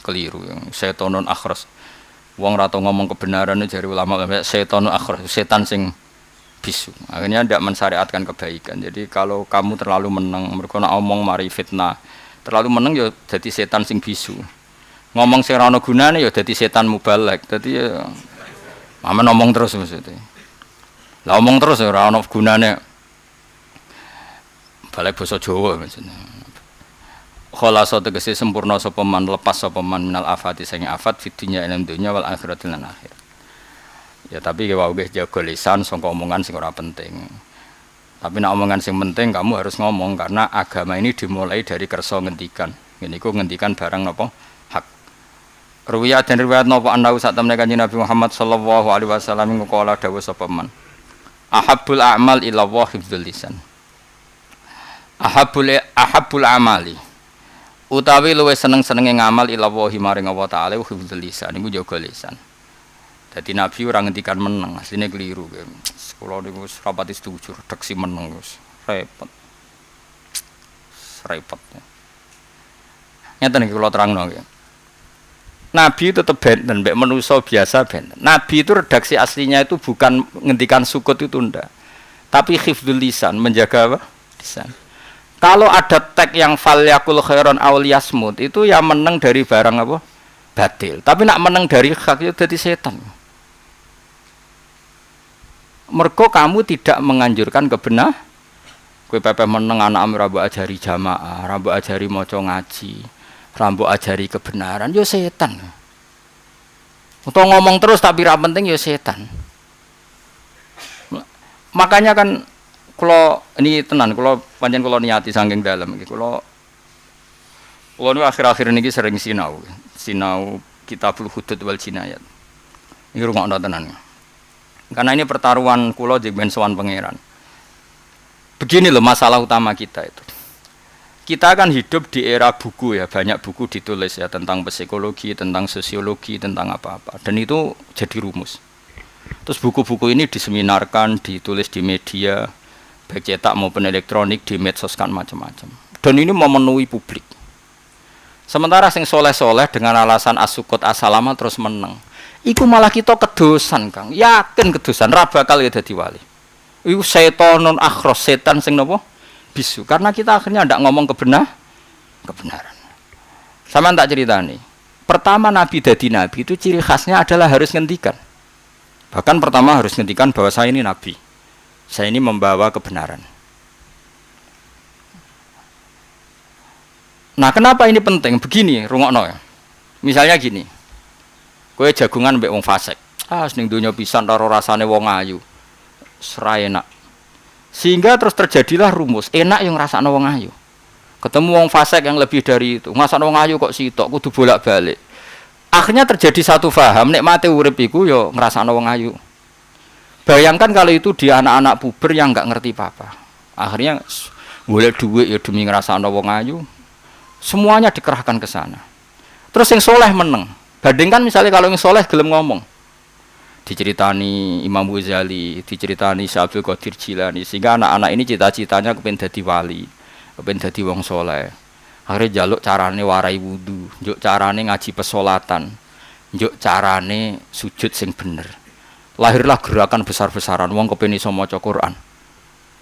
S1: Keliru yang setonun akhras. Wong ra tau ngomong kebenaran jare ulama setonun akhras, setan sing bisu. Akhirnya ndak mensyariatkan kebaikan. Jadi kalau kamu terlalu meneng mergo nek omong mari fitnah. Terlalu meneng ya dadi setan sing bisu. Ngomong sing ora ana gunane ya dadi setan mubalek. Dadi ya aman ngomong terus maksudnya. Lah omong terus ora ana gunane. Balik basa Jawa maksudnya. Kholasa tegese sempurna sapa man lepas sapa man minal afati sing afat fid dunya ing dunya wal akhirati lan akhir. Ya tapi wae nggih jaga lisan sangka omongan sing ora penting. Tapi nek omongan sing penting kamu harus ngomong karena agama ini dimulai dari kersa ngendikan. Ngene iku ngendikan barang napa hak. Ruwiya dan riwayat napa ana sak temne Kanjeng Nabi Muhammad sallallahu alaihi wasallam ngkala dawuh sapa man. Ahabbul a'mal ila wa hifdzul lisan. Ahabbul amali utawi luwih seneng-senenge ngamal ila wahi maring Allah taala hifdzul lisan niku jaga lisan. Dadi Nabi ora ngendikan meneng, asline keliru. Kula niku rapati setuju redaksi meneng wis repot. Repot. Ngeten iki kula terangno nggih. Nabi itu tetap benten, mbek manusa biasa benten. Nabi itu redaksi aslinya itu bukan ngendikan sukut itu ndak. Tapi hifdzul lisan, menjaga apa? Lisan. Kalau ada tag yang fal yakul khairon aul yasmut itu ya menang dari barang apa? Batil. Tapi nak menang dari hak itu jadi setan. Mergo kamu tidak menganjurkan kebenar. Kowe pepe menang anak rambo ajari jamaah, rambo ajari maca ngaji, rambo ajari kebenaran, yo setan. Untuk ngomong terus tapi ra penting yo setan. Makanya kan kalau ini tenan, kalau pancen kalau niati saking dalam, kalau nu akhir-akhir ini sering sinau Kitabul Hudud wal Jinayat. Ini rungokno tenan. Karena ini pertaruhan kula jeung ben sowan pangeran. Begini loh masalah utama kita itu. Kita kan hidup di era buku ya, banyak buku ditulis ya tentang psikologi, tentang sosiologi, tentang apa-apa. Dan itu jadi rumus. Terus buku-buku ini diseminarkan, ditulis di media, baik cetak maupun elektronik, di medsos kan macam-macam. Dan ini memenuhi publik. Sementara sing soleh-soleh dengan alasan asukut asalama terus menang. Iku malah kita kedosan Kang. Yakin kedosan, ra bakal ya dadi wali. Iku setonun akhros, setan sing napa? Bisu. Karena kita akhirnya ndak ngomong kebenaran. Sama tak ceritani. Pertama Nabi dadi nabi itu ciri khasnya adalah harus ngendikan. Bahkan pertama harus ngendikan bahwa saya ini nabi. Saya ini membawa kebenaran. Nah, kenapa ini penting? Begini, rungokno ya. Misalnya gini. Kowe jagungan mbek wong fasik. Ning donya pisan karo rasane wong ayu. Sera enak. Sehingga terus terjadilah rumus, enak yang ngrasakno wong ayu. Ketemu wong fasik yang lebih dari itu. Ngrasakno wong ayu kok sitok kudu bolak-balik. Akhirnya terjadi satu faham, nek mate urip iku ya ngrasakno wong ayu. Bayangkan kalau itu di anak-anak puber yang enggak ngerti apa-apa. Akhirnya boleh duit ya demi ngrasakno wong ayu. Semuanya dikerahkan ke sana. Terus yang soleh meneng. Bandingkan misalnya kalau yang soleh gelem ngomong. Diceritani Imam Ghazali, diceritani Syekh Abdul Qadir Jilani, sehingga anak-anak ini cita-citanya kepen dadi wali, kepen dadi wong soleh. Akhirnya jaluk carane warai wudu, njuk carane ngaji pesolatan, njuk carane sujud sing bener. Lahirlah gerakan besar-besaran wong kepen iso maca Quran.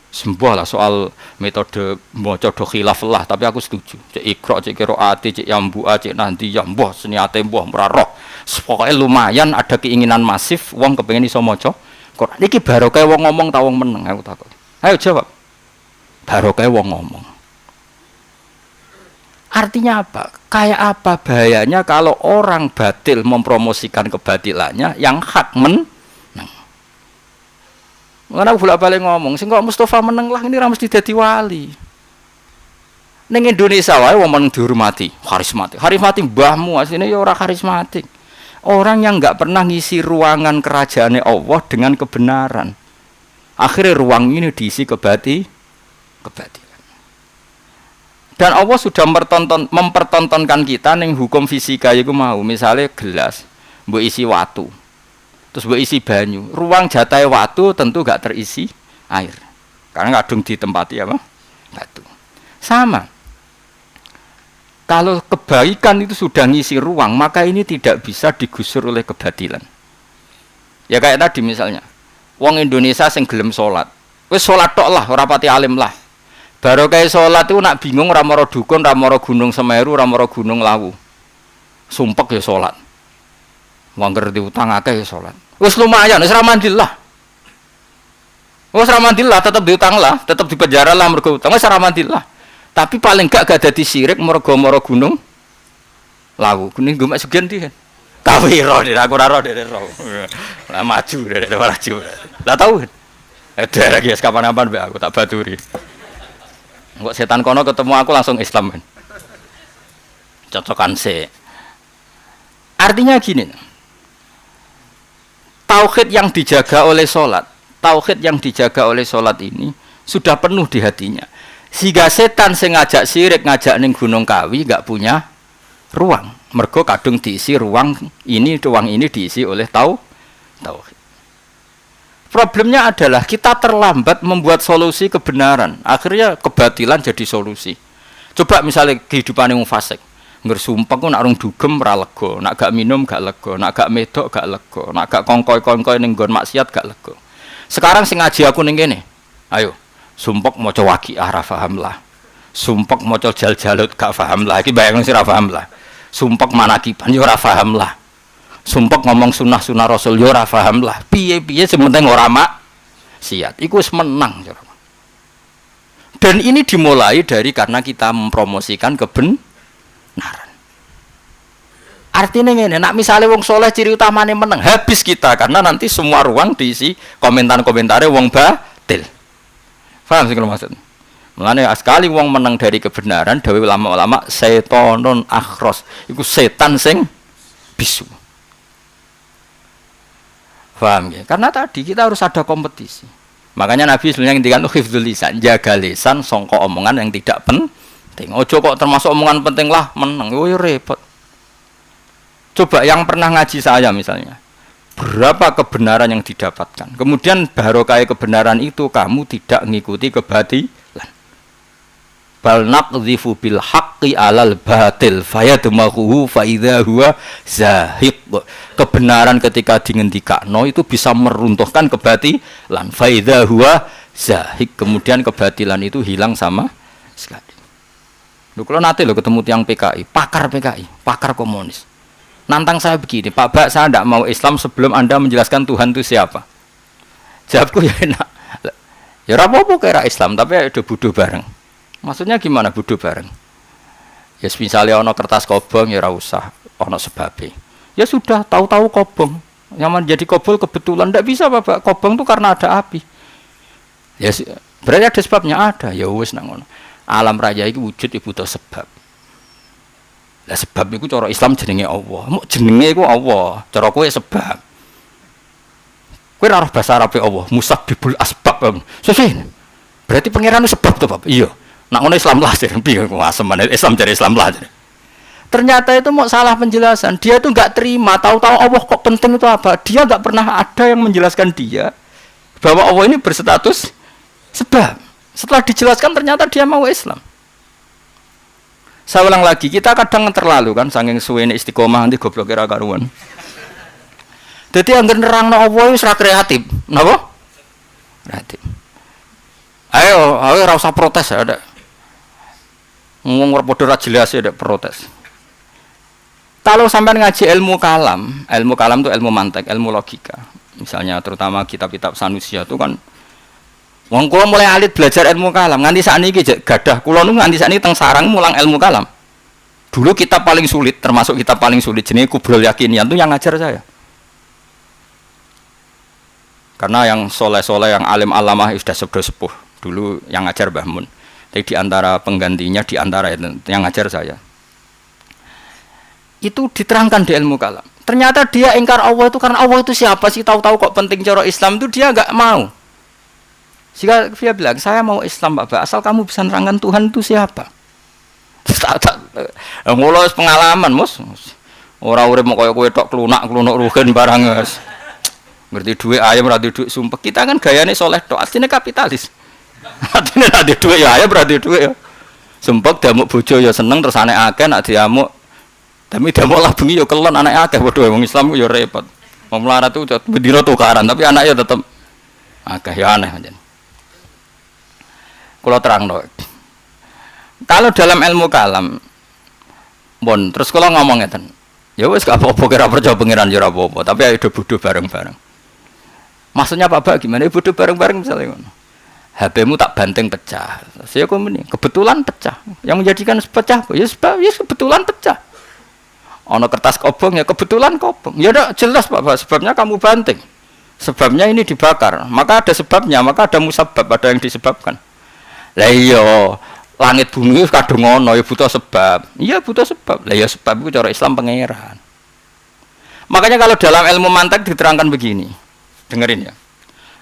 S1: Sembah lah soal metode maca do khilaf lah, tapi aku setuju. Cek Iqra, cek qiraat, cek yambu, cek nanti yambah seniate mbah merah. Pokoknya lumayan ada keinginan masif wong kepengin iso maca Quran. Iki barokah wong ngomong ta wong meneng aku takut. Ayo jawab. Barokah wong ngomong. Artinya apa? Kayak apa bahayanya kalau orang batil mempromosikan kebatilannya yang hak meneng. Mana bolak-balik ngomong, sing kok Mustafa meneng lah ini ra mesti dadi wali. Ning Indonesia wae wong meneng dihormati, karismatik. Karismatik mbahmu asline ya ora karismatik. Orang yang enggak pernah ngisi ruangan kerajaannya Allah dengan kebenaran. Akhirnya ruang ini diisi kebatilan. Dan Allah sudah mempertontonkan kita ning hukum fisika iku mau, misalnya gelas mbok isi watu. Terus mbok isi banyu. Ruang jatahe watu tentu enggak terisi air. Karena kadung ditempati apa? Batu. Sama. Kalau kebaikan itu sudah ngisi ruang, maka ini tidak bisa digusur oleh kebatilan. Ya kayak tadi misalnya, wong Indonesia sing gelem salat. Wis salat tok lah, ora pati alim lah. Barokah salat itu nak bingung ora mara dukun, ora mara Gunung Semeru, ora mara Gunung Lawu. Sumpek ya salat. Wong ngerti utang akeh ya salat. Wis lumayan, wis ra mandil lah. Wis ra mandil lah, tetep diutang lah, tetep dipenjara lah mergo utang, wis ra mandil lah. Tapi paling gak dadi sirik mergo-mara Gunung Lawu. Kuning gue mak sugihan dia. Kawiro dia, aku raro dia ro. Lah maju dia maju. Lah tahu. Ada lagi kapan-kapan be aku tak baturi. Kok setan kono ketemu aku langsung Islam kan. Cocokan sih. Artinya gini. Tauhid yang dijaga oleh salat, tauhid yang dijaga oleh salat ini sudah penuh di hatinya. Sehingga setan sing ngajak sirik, ngajak ning Gunung Kawi gak punya ruang. Mergo kadung diisi ruang ini diisi oleh tauhid. Problemnya adalah kita terlambat membuat solusi kebenaran. Akhirnya kebatilan jadi solusi. Coba misalnya kehidupan yang fasik. Ngersumpah ku nak rung dugem ora lega, nak gak minum gak lega, nak gak medok gak lega, nak gak kongkoi-kongkoi ning nggon maksiat gak lega. Sekarang sing ngaji aku ning kene. Ayo, sumpek maca waqiah ra paham lah. Sumpek maca jal-jalut gak paham lah. Iki bayangno sira paham lah. Sumpek manakiban yo ora paham lah. Sumpek ngomong sunah-sunah Rasul yo ora paham lah. Piye-piye sementing ora maksiat. Iku wis menang. Dan ini dimulai dari karena kita mempromosikan kebenaran. Artinya ngene, nak misalnya wong soleh ciri utamanya menang, habis kita karena nanti semua ruang diisi komentar-komentarnya wong batil. Paham sih kalau maksud? Mulane sekali wong menang dari kebenaran, dawuh ulama-ulama setonun akhros, iku setan sing bisu. Paham ya? Karena tadi kita harus ada kompetisi. Makanya Nabi sebenarnya ngendikan hifdzul lisan, jaga lisan sangka omongan yang tidak penting. Ojo kok termasuk omongan penting lah menang, yo repot. Coba yang pernah ngaji saya misalnya, berapa kebenaran yang didapatkan. Kemudian barokah kebenaran itu kamu tidak mengikuti kebatilan. Bal naqdhifu bil haqqi 'alal batil fayadmaghuhu fa idza huwa zahiq. Kebenaran ketika dingendikakno itu bisa meruntuhkan kebatilan. Fa idza huwa zahiq. Kemudian kebatilan itu hilang sama sekali. Lho kalau nanti ketemu tiang PKI, pakar komunis. Nantang saya begini, Pak Bak, saya tidak mau Islam sebelum Anda menjelaskan Tuhan itu siapa. Jawabku ya enak. Ya apa-apa kira Islam, tapi ada buduh bareng. Maksudnya gimana buduh bareng? Ya misalnya ono kertas kobong ya ora usah ono sebabe. Ya sudah, tahu-tahu kobong. Yang menjadi kobol kebetulan tidak bisa Bapak. Kobong itu karena ada api. Ya berarti ada sebabnya ada. Ya wis nang ngono. Alam raya itu wujud ibu butuh sebab. Lah sebab itu cara Islam jenenge Allah. Mau jenenge iku Allah, cara kowe sebab. Kowe ora roh bahasa Arab Allah, musabbibul asbab. Sesih. Berarti pangeran sebab to, Bapak. Iya. Nak ngono Islam lah sih, piye kok asem Islam dari Islam lah. Ternyata itu mau salah penjelasan. Dia tuh nggak terima. Tahu-tahu Allah kok penting itu apa? Dia nggak pernah ada yang menjelaskan dia bahwa Allah ini berstatus sebab. Setelah dijelaskan ternyata dia mau Islam. Saya ulang lagi, kita kadang terlalu kan, saking suwene istiqomah nanti goblok kira karuan. Jadi yang nerangno Allah itu serak kreatif, napa? Kreatif. Ayo ora usah protes ya, ada. Ngomong padha ra jelas ya, ada protes. Kalau sampai ngaji ilmu kalam itu ilmu mantek, ilmu logika. Misalnya terutama kitab-kitab Sanusia itu kan wong kula mulai alit belajar ilmu kalam, nganti sakniki gadah kula nu nganti sakniki teng sarang mulang ilmu kalam. Dulu kitab paling sulit, termasuk kitab paling sulit jenenge Kubrul Yakinian itu yang ngajar saya. Karena yang soleh-soleh, yang alim alamah sudah sepuh. Dulu yang ngajar Mbah Mun. Tapi di antara penggantinya di antara itu yang ngajar saya. Itu diterangkan di ilmu kalam. Ternyata dia ingkar Allah itu karena Allah itu siapa sih, tahu-tahu kok penting cara Islam itu dia enggak mau. Jika dia bilang, saya mau Islam Bapak, asal kamu bisa nerangkan Tuhan itu siapa. Ngulos pengalaman mus. Orang urip mau kaya kowe tok klunak rugen barang guys. Ngerti duit ayam berarti duit sumpah. Kita kan gayane soleh tok, asline kapitalis. Artinya ada duit ya ayam berarti duit ya. Sumpah damuk bojo ya seneng terus anek akeh nak diamuk. Tapi dia mau lah bengi yo kelon anak akeh padha wong Islam yo repot. Wong melarat tuh bendina tukaran tapi anaknya tetep akeh ya aneh pancen. Kula terangno. Kalau dalam ilmu kalam bon terus kula ngomong ngeten. Ya wis gak apa-apa kira percaya pangeran yo ora apa-apa, tapi ayo do bodho bareng-bareng. Maksudnya Pak gimana? Bodho bareng-bareng misalnya ngono. HP-mu tak banting pecah. Saya kok meni kebetulan pecah. Yang menjadikan pecah ya sebab ya kebetulan pecah. Ono kertas kobong ya kebetulan kobong. Ya udah jelas Pak, sebabnya kamu banting. Sebabnya ini dibakar. Maka ada sebabnya, maka ada musabab, ada yang disebabkan. Lah iya, langit bumi kadung ngono ya butuh sebab. Iya butuh sebab. Lah ya sebab itu cara Islam pangeran. Makanya kalau dalam ilmu mantek diterangkan begini. Dengerin ya.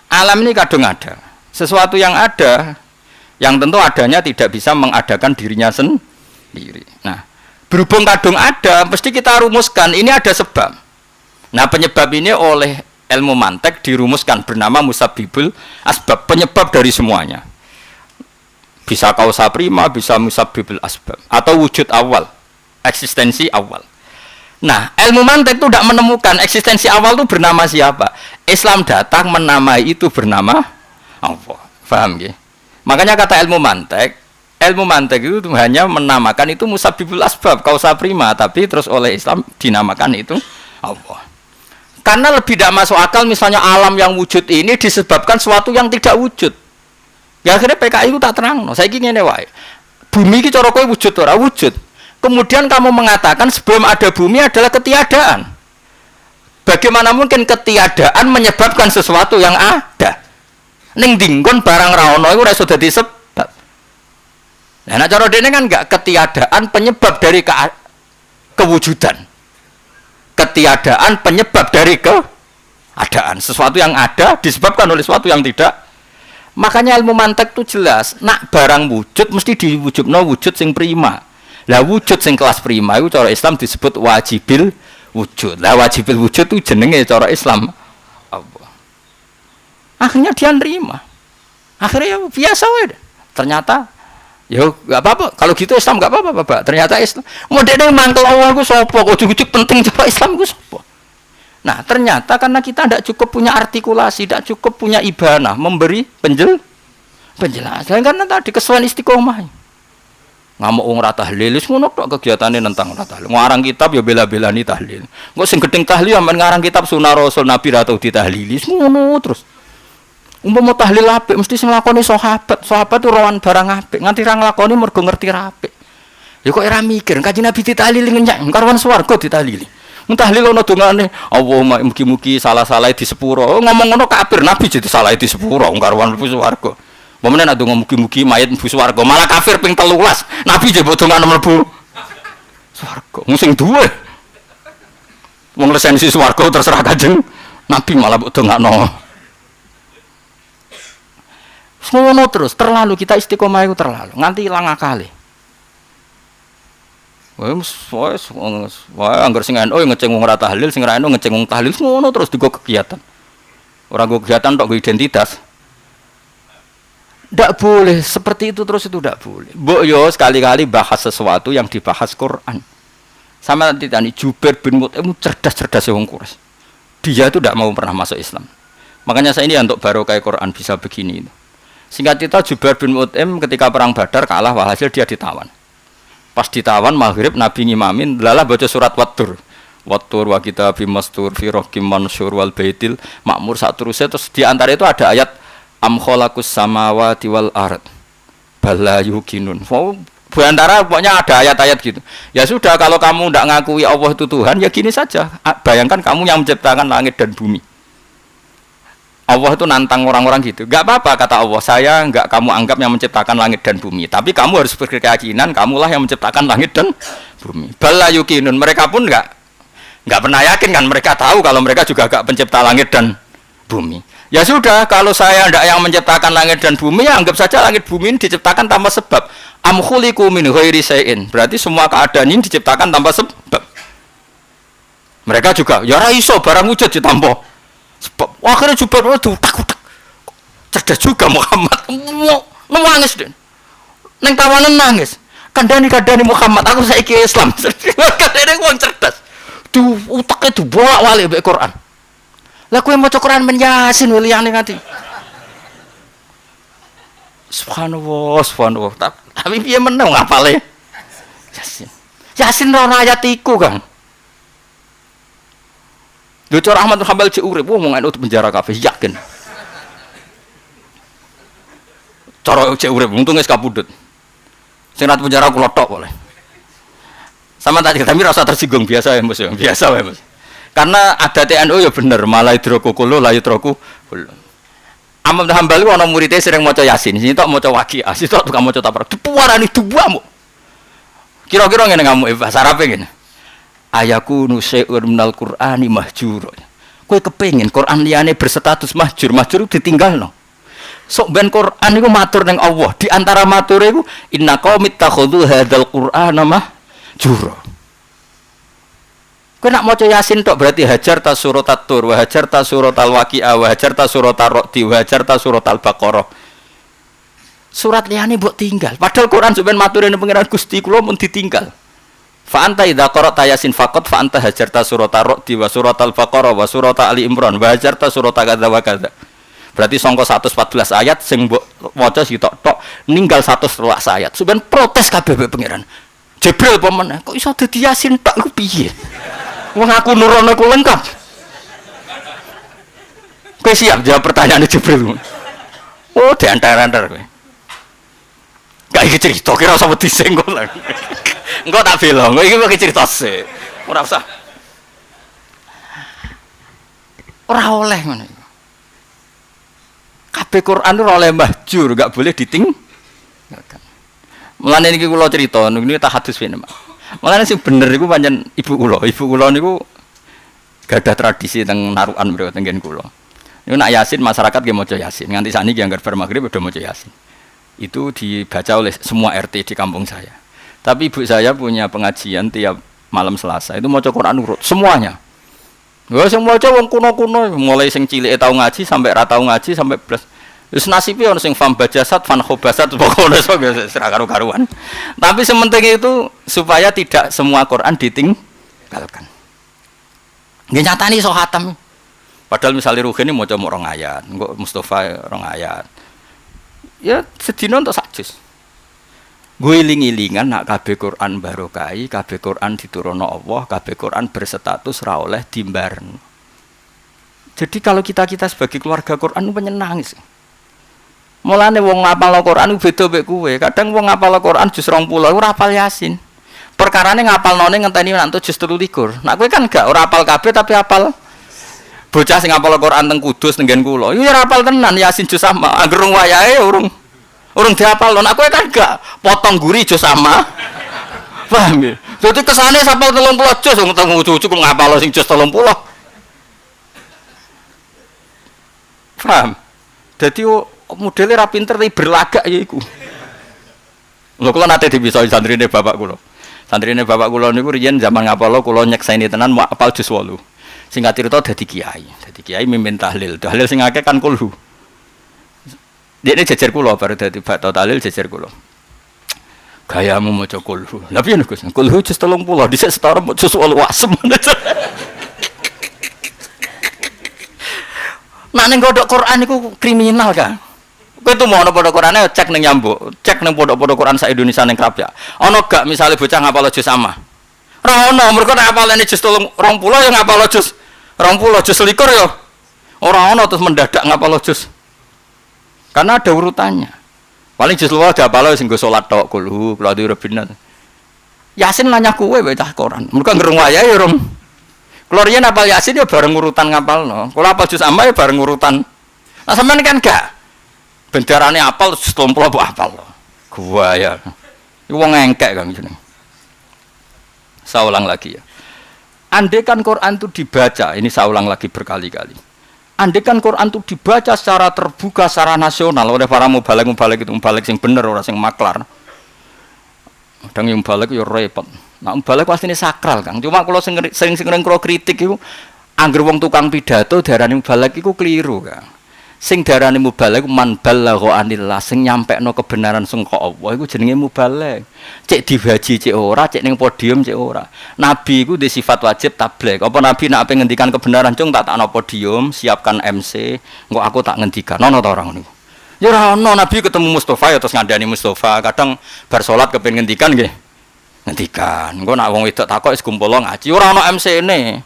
S1: Alam ini kadung ada. Sesuatu yang ada yang tentu adanya tidak bisa mengadakan dirinya sendiri. Nah, berhubung kadung ada, mesti kita rumuskan ini ada sebab. Nah, penyebab ini oleh ilmu mantek dirumuskan bernama musabbibul asbab, penyebab dari semuanya. Bisa kausa prima, bisa musabbibul asbab atau wujud awal, eksistensi awal. Nah, ilmu mantek itu tidak menemukan eksistensi awal itu bernama siapa. Islam datang menamai itu bernama Allah. Paham ya? Makanya kata ilmu mantek itu hanya menamakan itu musabbibul asbab, kausa prima, tapi terus oleh Islam dinamakan itu Allah. Karena lebih tidak masuk akal misalnya alam yang wujud ini disebabkan sesuatu yang tidak wujud. Ya akhirnya PKI itu tak terang. Saya ingin ngene wae. Bumi iki cara kowe wujud ora wujud. Kemudian kamu mengatakan sebelum ada bumi adalah ketiadaan. Bagaimana mungkin ketiadaan menyebabkan sesuatu yang ada? Ning dinggon barang ra ono iku ora iso dadi sebab. Nah, cara dene kan enggak ketiadaan penyebab dari kewujudan. Ketiadaan penyebab dari keadaan. Sesuatu yang ada disebabkan oleh sesuatu yang tidak. Makanya ilmu mantek itu jelas, nak barang wujud mesti diwujudno wujud sing prima. Lah wujud sing kelas prima itu cara Islam disebut wajibil wujud. Lah wajibil wujud itu jenenge cara Islam apa? Akhirnya dia nerima. Akhirnya ya biasa wae. Ternyata ya enggak apa-apa. Kalau gitu Islam enggak apa-apa, Bapak. Ternyata Islam modene mantel Allah ku sapa? Kok ujug-ujug penting cara Islam ku sapa? Nah, ternyata karena kita tidak cukup punya artikulasi, tidak cukup punya ibanah memberi penjelasan karena tadi kesuwen istiqomah. Ngamuk wong ra tahlil, wis ngono tok kegiatane nentang ora tahlil. Ngarang kitab ya bela-belani tahlil. Engko sing gedeng tahlil sampean ngarang kitab sunah Rasul Nabi ra tau ditahlili, ngono terus. Umpama tahlil apik mesti sing lakoni sahabat. Sahabat itu rawan barang apik, nganti ra nglakoni mergo ngerti ra apik. Ya kok ora mikir, Kanjeng Nabi ditahlili ngenyak, karuan swarga ditahlili. Tahlil ono dongane, Allahumma mugi-mugi salah-salah di sepuro. Ngomong ngono kafir, Nabi jadi salah di sepuro, karuan mlebu swarga. Pemene nek ndonga mugi-mugi mayit mlebu swarga, malah kafir ping 13. Nabi jebot dongane mlebu swarga. Sing duwe. Wong lisensi swarga terserah Kanjeng Nabi malah mbok dongakno. Ngono terus, terlalu kita istiqomah itu terlalu, nganti ilang akale. Wah, anggar sing NU ngeceng wong ora tahlil, sing ora NU ngeceng wong tahlil, ngono terus digo kegiatan. Ora go kegiatan tok go identitas. Ndak boleh seperti itu terus, itu ndak boleh. Mbok yo sekali-kali bahas sesuatu yang dibahas Quran. Sama nanti tani Jubair bin Mut'im cerdas-cerdas wong Quraisy. Dia itu ndak mau pernah masuk Islam. Makanya saya ini untuk barokah Quran bisa begini itu. Singkat cerita Jubair bin Mut'im ketika perang Badar kalah, walhasil dia ditawan. Pas ditawan maghrib Nabi ngimamin lalah baca surat Wattur wa kitabim mastur fi raqim mansur wal baitil makmur saterusnya. Terus di antara itu ada ayat am khalaqus samawati wal ard bala yuqinun. Di antara pokoknya ada ayat-ayat gitu. Ya sudah, kalau kamu tidak ngakui Allah itu Tuhan, ya gini saja. Bayangkan kamu yang menciptakan langit dan bumi. Allah itu nantang orang-orang gitu. Enggak apa-apa kata Allah, saya enggak kamu anggap yang menciptakan langit dan bumi, tapi kamu harus berkeyakinan kamulah yang menciptakan langit dan bumi. Bala yuqinun, mereka pun enggak pernah yakin kan, mereka tahu kalau mereka juga enggak pencipta langit dan bumi. Ya sudah, kalau saya enggak yang menciptakan langit dan bumi, ya anggap saja langit bumi ini diciptakan tanpa sebab. Am khuliqu min ghairi syai'in. Berarti semua keadaan ini diciptakan tanpa sebab. Mereka juga, ya ra iso barang wujud ditampa sebab. Akhirnya Jubair itu takut, cerdas juga Muhammad, nangis deh, neng tawanan nangis, kandani Muhammad, aku saiki Islam, kandani orang cerdas, tuh utaknya tuh bolak balik be Quran, lah aku yang mau Quran menyasin waliane nganti, subhanallah, tapi dia menang ngapale, Yasin ora ayat iku kan. Lho cara Ahmad bin Hanbal cek urip wong NU penjara kabeh yakin. Cara cek urip untung wis kapundhut. Sing rat penjara kula tok boleh. Sama tadi tapi rasa tersinggung biasa ya Mas ya, biasa wae Mas. Karena adat NU ya bener, malah idroku kulo la idroku kulo. Ahmad bin Hanbal ku ana muridé sering maca Yasin, sing tok maca Waqiah, sing tok tukang maca Tabarok. Dipuarani duwamu. Kira-kira ngene ngamu bahasa Arabe ngene. Ayakunu syai'un minal Qur'ani mahjur. Kowe kepengin Quran liyane berstatus mahjur ditinggalno. Sok ben Quran iku matur ning Allah, di antara mature iku inna qaumit takhudhu hadzal Qur'ana mahjura. Kowe nak maca Yasin tok berarti hajar ta surat At-Tur, wa hajar ta surat Al-Waqiah, wa hajar ta surat Ar-Ra'd, wa hajar ta surat Al-Baqarah. Surat liyane mbok tinggal. Padahal Quran sok ben mature ning pangeran Gusti kula mun ditinggal. Fa anta idza qara'ta Yasin faqat fa anta hajarta surat Ar-Ra'd wa surat Al-Baqarah wa surat Ali Imran wa hajarta surat kadza wa kadza. Berarti sangka 114 ayat sing mbok waca sitok-tok ninggal 113 ayat. Sampeyan protes kabeh mbek pangeran. Jibril apa meneh? Kok iso dadi Yasin tok iku piye? Wong aku nurono ku lengkap. Kowe siap jawab pertanyaan Jibril? Oh, diantar-antar kowe. Gak iki cerita kira usah wedi senggol. Engko tak bela, engko iki kok cerita sih. Ora usah. Ora oleh ngono iku. Kabeh Quran ora oleh mahjur, gak boleh ditinggalkan. Mulane niki kula cerita, niki tahadus ben, Pak. Mulane sing bener iku pancen ibu kula. Ibu kula niku gadah tradisi teng narukan mriku teng nggen kula. Niku nak Yasin masyarakat nggih maca Yasin. Nganti sakniki anggar bar magrib udah maca Yasin. Itu dibaca oleh semua RT di kampung saya. Tapi ibu saya punya pengajian tiap malam Selasa. Itu maca Quran urut semuanya. Wah, sing maca wong kuno-kuno, mulai sing cilik tau ngaji sampai ra tau ngaji sampai blas. Wis nasibe ono sing fam bajasat, fan khobasat pokoke wis ora karo-karuan. Tapi sementing itu supaya tidak semua Quran ditinggalkan. Nggih nyatani iso khatam. Padahal misalnya Ruhin ini maca mok 2 ayat, engko Mustafa 2 ayat. Ya sedina entuk sak juz. Gue iling-ilingan nak kabeh Quran barokai, kabeh Quran diturunno Allah, kabeh Quran berstatus ra oleh dimbarno. Jadi kalau kita sebagai keluarga Quran penyenangis. Mulane wong ngapal Quran beda mek kowe. Kadang wong ngapal Quran juz 20 ora hafal Yasin. Perkarane ngapalnone ngenteni nantu jus 23. Nah kowe kan gak ora apal kabeh tapi apal. Bocah sing apal Quran teng Kudus teng nggen kula. Iku ora apal tenan Yasin jus sama. Angger rung wayahe urung diapalno. Nah kowe kan gak potong guri jus sama. Paham ya? Dadi kesane sapal 30 jus wong teng cucu ngapal sing jus 30. Paham? Dadi modele ra pinter tapi berlagak ya iku. Lho kula nate dipisoi santrine bapak kula. Santrine bapak kula niku riyen zaman ngapal kula nyekseni tenan mau apal jus 8. Singkat cerita dadi kiai mimpin tahlil sing akeh kan kulhu. Dekne jejer kula baru dadi bakto tahlil jejer kula. Gayamu maca kulhu. Lah piye Gus? Kulhu jus 30 dhisik setara jus 8 wasem. Nek ning pondok Quran iku kriminal kan. Kowe tuh mau ana pondok Qurane cek ning Nyambuk, cek ning pondok-pondok Quran sak Indonesia ning Krapyak. Ana gak misale bocah ngapal jus sama? Ora ono, mergo nek apalane jus 20 ya ngapal jus 20 jus 21 ya. Ora ono terus mendadak ngapal jus. Karena ada urutannya. Paling jus luwih diapal sing nggo salat tok kulhu, kuladu rabbina. Yasin nanya kowe bocah Quran. Mergo ngerung wayahe ya rong. Kula riyen apal Yasin ya bareng urutan ngapalno. Kula apal jus amma ya bareng urutan. Nah sampean kan gak bendarane apal jus 30 mbok apal. Gua ya. Iku wong engkek kan jeneng. Saya ulang lagi ya. Andai kan Quran itu dibaca, ini saya ulang lagi berkali-kali. Andai kan Quran itu dibaca secara terbuka, secara nasional oleh para mubalek itu mubalek yang bener, orang yang maklar. Dan yang mubalek itu repot. Nah mubalek pasti ini sakral kan. Cuma kalau sering-sering kalau kritik itu, angger wong tukang pidato darani mubalek itu keliru kan. Sing darani mubalek man balagha anillah, sing nyampekno kebenaran sangka Allah iku jenenge mubalek. Cek dibaji cek ora, cek ning podium cek ora. Nabi iku di sifat wajib tabligh. Apa nabi nek ape ngendikan kebenaran cung tak takno podium, siapkan MC, engko aku tak ngendikan. Ono ta ora ngono iku? Ya ora ono, nabi ketemu Mustofa ya terus ngandani Mustofa. Kadang bar salat kepen ngendikan nggih. Ngendikan. Engko nek wong wedok takok wis kumpul ngaji, ora ono MC-ne.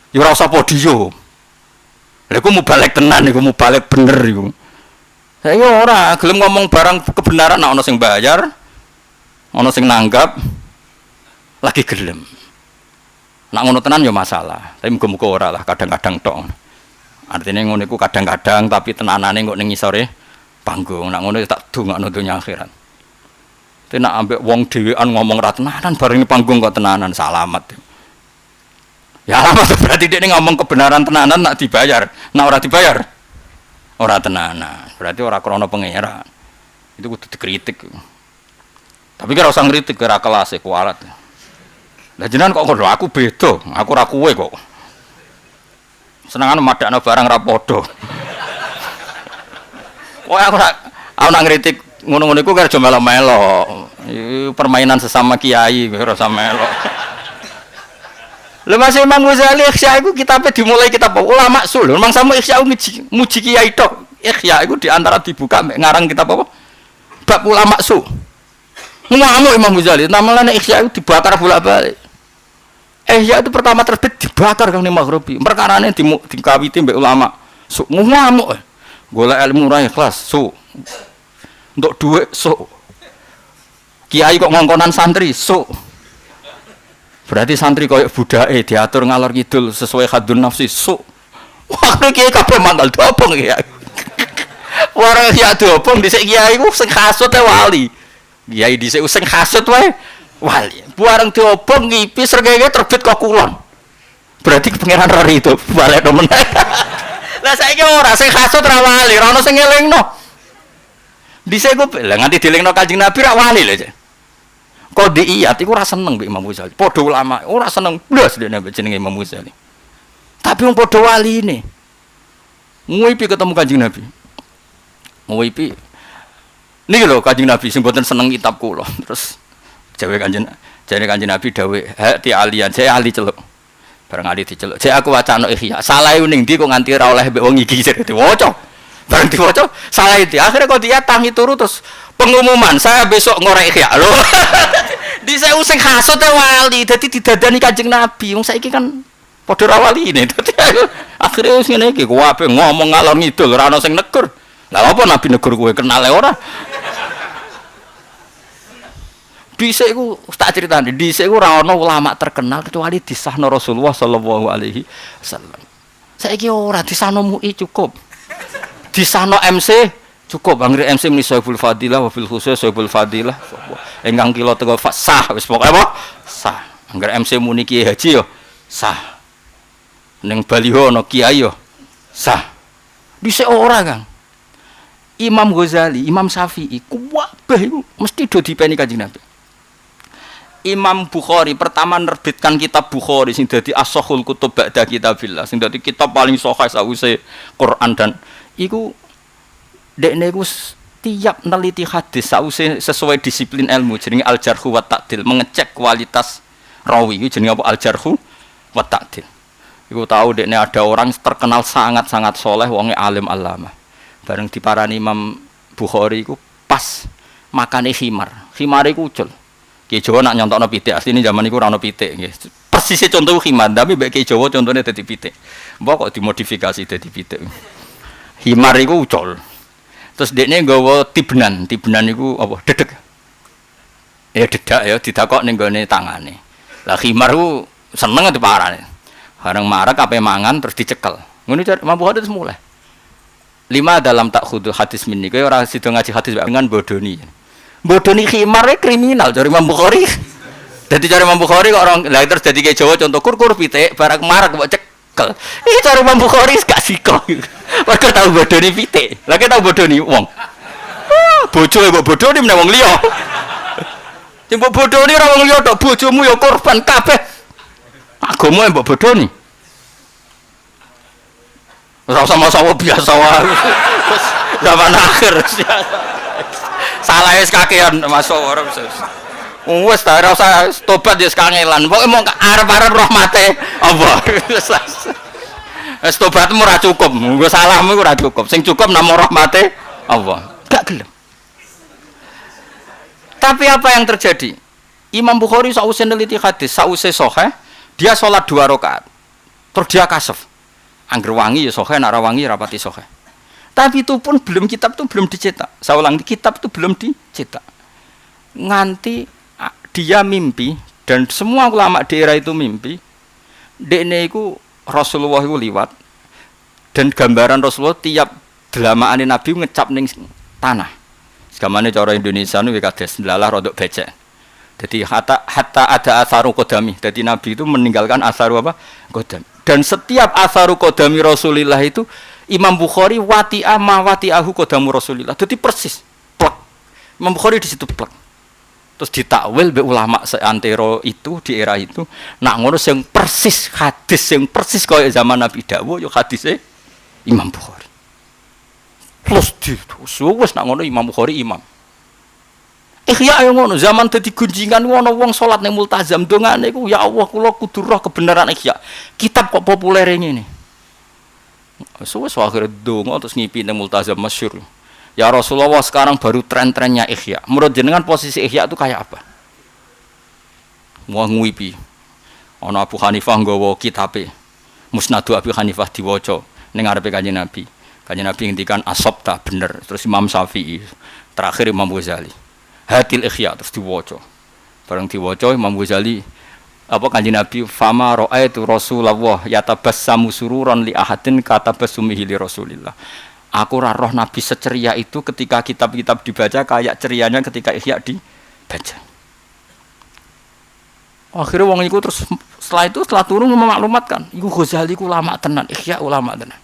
S1: Ya ora usah podium. Lha iku mubalek tenan iku mubalek bener iku. Saiki ora gelem ngomong barang kebenaran nek ana sing bayar, ana sing nanggap lagi gelem. Nek ngono tenan ya masalah, tapi muga-muga ora lah kadang-kadang tok. Artine ngono iku kadang-kadang tapi tenanane kok ning ngisore panggung. Nek ngono tak dongakno donya akhirat. Tapi nek ambek wong dhewean ngomong ra tenanan bareng panggung kok tenanan salamat. Ya lama berarti dia ngomong kebenaran tenanan nak dibayar, nak ora dibayar, ora tenanan. Berarti ora krono pangeran. Itu kudu dikritik. Tapi kira usah ngritik kira kelas kualat. Lah jenengan kok ngono aku beda, aku ora kowe kok. Senengane madakno barang ra padha. Kok aku nak ngritik ngono-ngono iku kira aja melo-melo. Iki permainan sesama kiai kira usah melo. Lha Mas Imam Ghazali Ikhya iku kitabe dimulai kitab ulama sul. Memang sama Ikhya muji kiai tok. Ikhya iku di antara dibuka ngarang kitab apa? Bab ulama sul. Ngamuk Imam Ghazali, namanya Ikhya itu dibakar bolak-balik. Ikhya itu pertama terbit dibakar kang Maghribi. Perkarane dikawiti mbek ulama. Sul ngamuk. Golek ilmu ra ikhlas, sul. Untuk duit, sul. Kiai kok ngongkonan santri, sul. Berarti santri koyo budake diatur ngalor kidul sesuai hadun nafsi su. Wah iki kabeh manggal dobong ya. Ora ya dobong dhisik kiai ku sing hasud wali. Kiai dhisik sing hasud wae wali. Bareng dobong ngipis rengenge terbit kok kulon. Berarti pangeran ra itu balik nemen. Lah saiki ora sing hasud ra wali, ora ono sing ngelingno. Dhisik ku lha nganti dilingno Kanjeng Nabi ra wali lho. Kode iyat iku ora seneng mbek Imam Ghazali. Padha ulama ora seneng blas dene jenenge Imam Ghazali. Tapi wong padha waline. Nguipi ketemu Kanjeng Nabi. Nguipi. Niki lho Kanjeng Nabi sing mboten seneng kitab kula. Terus jawe Kanjeng Nabi dawuh, "Hati alian, saya ahli celuk." Bareng ahli diceluk. "Jek aku wacana Ihya. Salah ning ndi kok nganti ora oleh mbek wong iki jek diwaca." Bareng diwaca, salah itu. Akhirnya kok dia tangi turu terus pengumuman, "Saya besok ngorek Ihya." Lho. Di saya sing hasud wali, dadi didadani Kanjeng Nabi. Wong saiki kan padha ra waline. Dadi akhire wis ngene iki, kabeh ngomong ngalor ngidul ora ana sing negur. Lah apa Nabi negur kowe kenal ora? Dhisik iku tak critani, dhisik iku ora ana ulama terkenal kecuali disahno Rasulullah sallallahu alaihi wasallam. Saiki ora disahno MUI cukup. Disahno MC cukup. Anggere MC muni Saiful Fadilah wa fil khusus Saiful Fadilah. Engkang kilo teko sah wis pokoke apa? Sah. Anggere MC muni Kiai Haji yo sah. Ning baliho ana kiai yo sah. Dhisik ora, Kang. Imam Ghazali, Imam Syafi'i, kabeh iku mesti do dipeni Kanjeng Nabi. Imam Bukhari pertama nerbitkan kitab Bukhari sing dadi as-sahhul kutub ba'da kitabillah, sing dadi kitab paling sahih sawise Quran dan iku dekne iku tiap neliti hadis sawise sesuai disiplin ilmu jenenge al-jarh wa ta'dil, mengecek kualitas rawi iku jenenge apa al-jarh wa ta'dil. Iku tahu dekne ada orang terkenal sangat-sangat soleh wonge alim alama. Bareng diparani Imam Bukhari iku pas makane khimar. Khimar iku ucul. Ki Jawa nak nyontokno pitik, asline zaman iku ora ono pitik nggih. Persise contoh khimar, tapi mbek Ki Jawa contone dadi pitik. Mbok kok dimodifikasi dadi pitik. Khimar iku ucul. Terus dekne nggawa tibnan. Tibnan iku apa? Dedeg. Ya dedak ya didakok ning gone tangane. Lah khimar iku seneng diparani. Bareng marek ape mangan terus dicekel. Ngono Imam Bukhari terus mulai. 5 dalam tak khudul hadis minni. Kaya ora sida ngaji hadis dengan bodoni. Bodoni khimar kriminal dari Imam Bukhari. Dadi cari Imam Bukhari kok orang lha terus dadi Ki Jawa contoh kur pitik barang marek mbok cekel. Iki cari Imam Bukhari gak siko. Mergo tau bodoni pitik. Lah ki tau bodoni wong. Bojo mbok bodoni meneh wong liya. Sing mbok bodoni ora wong liya tok, bojomu ya korban kabeh. Agama mbok bodoni. Ora sama-sama biasa wae. Zaman akhir. Salah wis kakean masuk ora wis. Wis ta ora usah tobat wis kangelan. Pokoke mung arep-arep rahmate Allah. Wis tobatmu ora cukup. Nggo salahmu ora cukup. Sing cukup namung rahmate Allah. Gak gelem. Tapi apa yang terjadi? Imam Bukhari sausé neliti hadis, sausé sahih, dia sholat 2 rakaat. Terus dia kasef. Angger wangi ya sahih, nek ora wangi rapati sahih. Tapi itu pun belum kitab itu belum dicetak. Saya ulang, kitab itu belum dicetak. Nganti dia mimpi dan semua ulama daerah itu mimpi. Dekne iku Rasulullah iku liwat dan gambaran Rasulullah tiap delamaane Nabi ngecap ning tanah. Segamane cara Indonesia niku kades ndalah rodok becek. Jadi hatta ada asaru qodami. Jadi Nabi itu meninggalkan asaru apa? Qodami. Dan setiap asaru qodami Rasulullah itu Imam Bukhari wati'ah ma wati'ahu qadamu Rasulillah. Jadi persis plek. Imam Bukhari di situ plek. Terus ditakwil be ulama seantero itu di era itu nak ngono sing persis hadis sing persis kaya zaman Nabi dawuh yo hadise Imam Bukhari. Plus di wis nak ngono Imam Bukhari imam. Ihya yo ngono zaman dadi gunjingan ono wong salat ning multazam dongane iku ya Allah kula kudu roh kebenaran ihya. Kitab kok populer ngene. Suwe akhirnya donga terus ngipi ning multazam masyhur. Ya Rasulullah sekarang baru tren-trennya ihya. Menurut jenengan posisi ihya itu kayak apa? Wah ngipi. Ana Abu Hanifah nggawa kitabe. Musnadu Abu Hanifah diwaca ning ngarepe Kanjeng Nabi. Kanjeng Nabi ngendikan asabta bener. Terus Imam Syafi'i, terakhir Imam Ghazali. Hadil ihya terus diwaca. Bareng diwaca Imam Ghazali apa Kanjeng Nabi fama ra'aitu Rasulullah yatabassamu sururan li ahadin katabassumihi li Rasulillah. Aku ora roh Nabi seceria itu ketika kitab-kitab dibaca kayak cerianya ketika ihya dibaca. Akhirnya wong iku terus setelah turun memaklumatkan, iku Ghazali ku ulama tenan, ihya ulama tenan.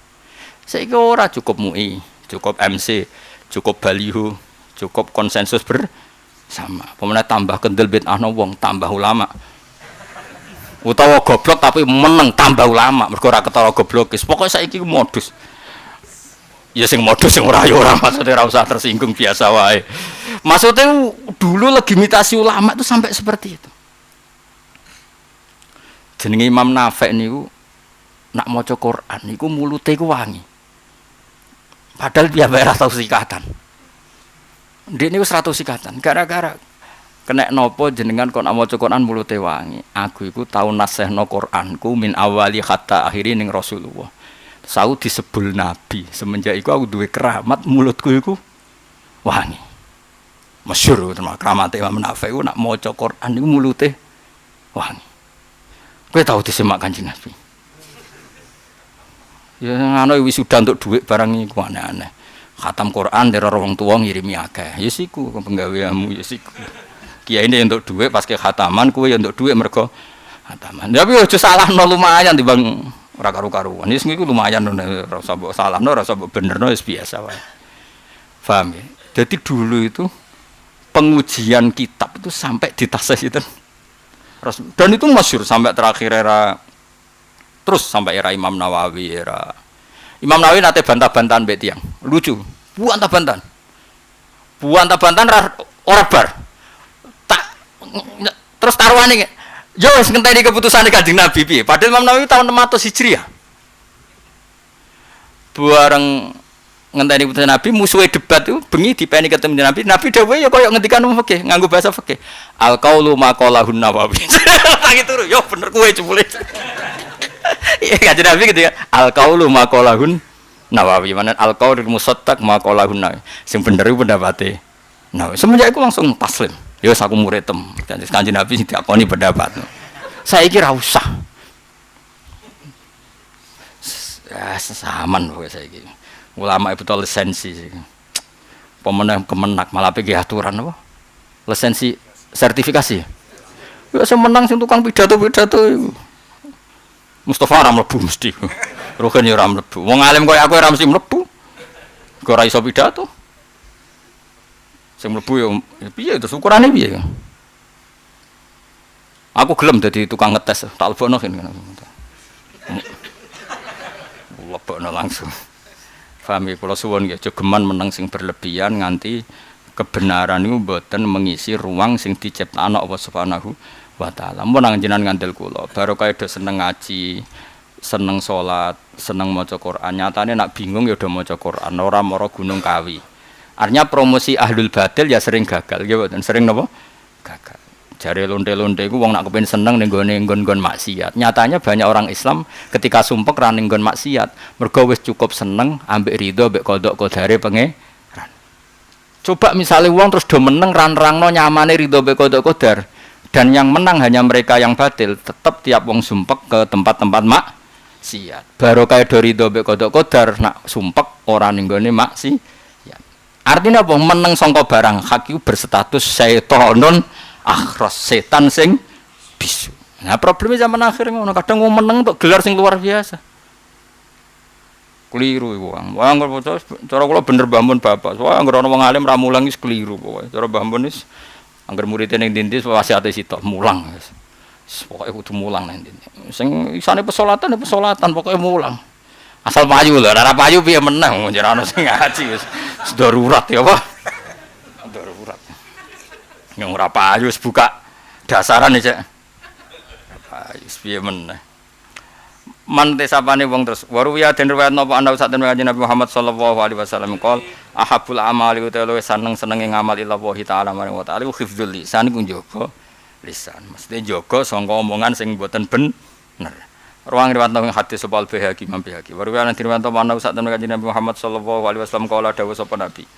S1: Saiki ora cukup MUI, cukup MC, cukup baliho, cukup konsensus bersama. Pemenang tambah kendel bid'ah wong, tambah ulama. Utawa goblok tapi meneng tambah ulama, mergo ora ketara goblokis. Pokoke saiki ku modus. Ya sing modus sing ora ya ora, maksudnya ora usah tersinggung biasa wae. Maksudnya dulu legitimasi ulama itu sampai seperti itu. Jenenge Imam Nafi' niku nak maca Quran niku mulute iku wangi. Padahal dia ora tau sikatan. Ndek niku 100 sikatan gara-gara kena nopo jenengan kok nak maca Quran mulute wangi. Aku iku tau nasehno Quranku min awali hatta akhiri ning Rasulullah. Sau disebul Nabi. Semenjak iku aku duwe keramat mulutku iku wangi. Masyhur terus kramate Imam Nawawi nak maca Quran niku mulute wangi. Kowe tau disimak Kanjeng Nabi. Ya ngono wisuda untuk dhuwit barang iku aneh-aneh. Khatam Quran dari wong tuwa ngirimi akeh. Ya siku penggaweanmu ya siku. Kiai ini untuk dhuwit pas ke khataman kowe ya untuk dhuwit mergo khataman. Tapi aja salahno lumayan timbang ora karu-karuan. Wis niku lumayan ora usah mbok salahno, ora usah mbok benerno wis biasa wae. Paham ya? Jadi dulu itu pengujian kitab itu sampai di tasih itu. Dan itu masyhur sampai terakhir era terus sampai era Imam Nawawi era Imam Nawawi nate bantah-bantahan mbek tiyang. Lucu. Bantah-bantahan ora bar. Tak terus taruhane yo wis ngenteni keputusane Kanjeng Nabi piye. Padahal Imam Nawawi tahun 600 Hijriah. Bareng ngenteni keputusan Nabi musuhe debat itu bengi dipeni ketemu Nabi. Nabi dawuh ya koyo ngendikan fikih, nganggo bahasa fikih. Al qaulu maqalahun Nawawi. Tak turu, yo bener kowe jebule. Iya Kanjeng Nabi gitu ya. Al qaulu maqalahun Nawawi. Mana al qaulul musaddaq maqalahun Nawawi. Sing bener iku pendapate Nawawi. Semenjak iku langsung taslim. Yo aku murid tem. Kanjeng Nabi sing diakoni pendapat. Saiki ra usah. Ya sesaman pokoke saiki. Ulama itu lisensi pemenang kemenak malah pergi aturan apa lisensi sertifikasi ya semenang sing tukang pidato Mustafa ora mlebu mesti Rogen ya ora mlebu wong alim koyo aku ora mesti mlebu kok ora iso pidato sing mlebu ya piye itu ukurane piye aku gelem dadi tukang ngetes tak lebokno kene lebokno langsung. Paham ya, kalau suwon ya, jogeman menang sing berlebihan nganti kebenaran itu mboten mengisi ruang sing diciptakno Allah Subhanahu wa taala. Mun nang jenengan ngandel kula, baru kaya do seneng ngaji, seneng salat, seneng maca Quran. Nyatane nak bingung ya do maca Quran, ora mara Gunung Kawi. Artinya promosi ahlul batil ya sering gagal, ya mboten sering napa? Gagal. Jare lonte-lonte iku wong nak kepen seneng ning nggon-nggon maksiat. Nyatanya banyak orang Islam ketika sumpek ra ning nggon maksiat, mergo wis cukup seneng ambek ridho ambek qada qadare pangeran. Coba misalnya wong terus do meneng ra nerangno nyamane ridho ambek qada qadar dan yang menang hanya mereka yang batil, tetap tiap wong sumpek ke tempat-tempat maksiat. Barokah do ridho ambek qada qadar nak sumpek ora ning nggone maksiat. Artinya apa? Meneng sangka barang hak iku berstatus syaitonun akhras setan sing bisu. Nah problemnya zaman akhir ngono kadang wong meneng untuk gelar sing luar biasa. Keliru iku wong. Wong cara kula bener bangun bapak. Soale anggere ana wong alim ra mulang wis keliru pokoke. Cara bangun wis anggere murid ning dindi wasiate sitok mulang wis. Pokoke kudu mulang nang dindi. Sing isane pesolatan pokoke mulang. Asal payu lho, ora payu piye meneng jeneng ana sing ngaji wis darurat ya apa? Darurat. Yang ora payu wis buka dasaran iki, Cek. Payu piye meneh. Man tesapane wong terus. Waru ya den riwayat napa ana sak Nabi Muhammad sallallahu alaihi wasallam qol ahabul amali utawa seneng-senenge ngamal illa wa ta'ala wa ta'ala khifdzul lisan ku njaga lisan. Mesti njaga sangka omongan sing mboten bener. Ruang riwayat nang hadis sapa al-Baihaqi Imam Baihaqi. Waru ya riwayat napa ana sak Nabi Muhammad sallallahu alaihi wasallam qala dawuh sapa Nabi.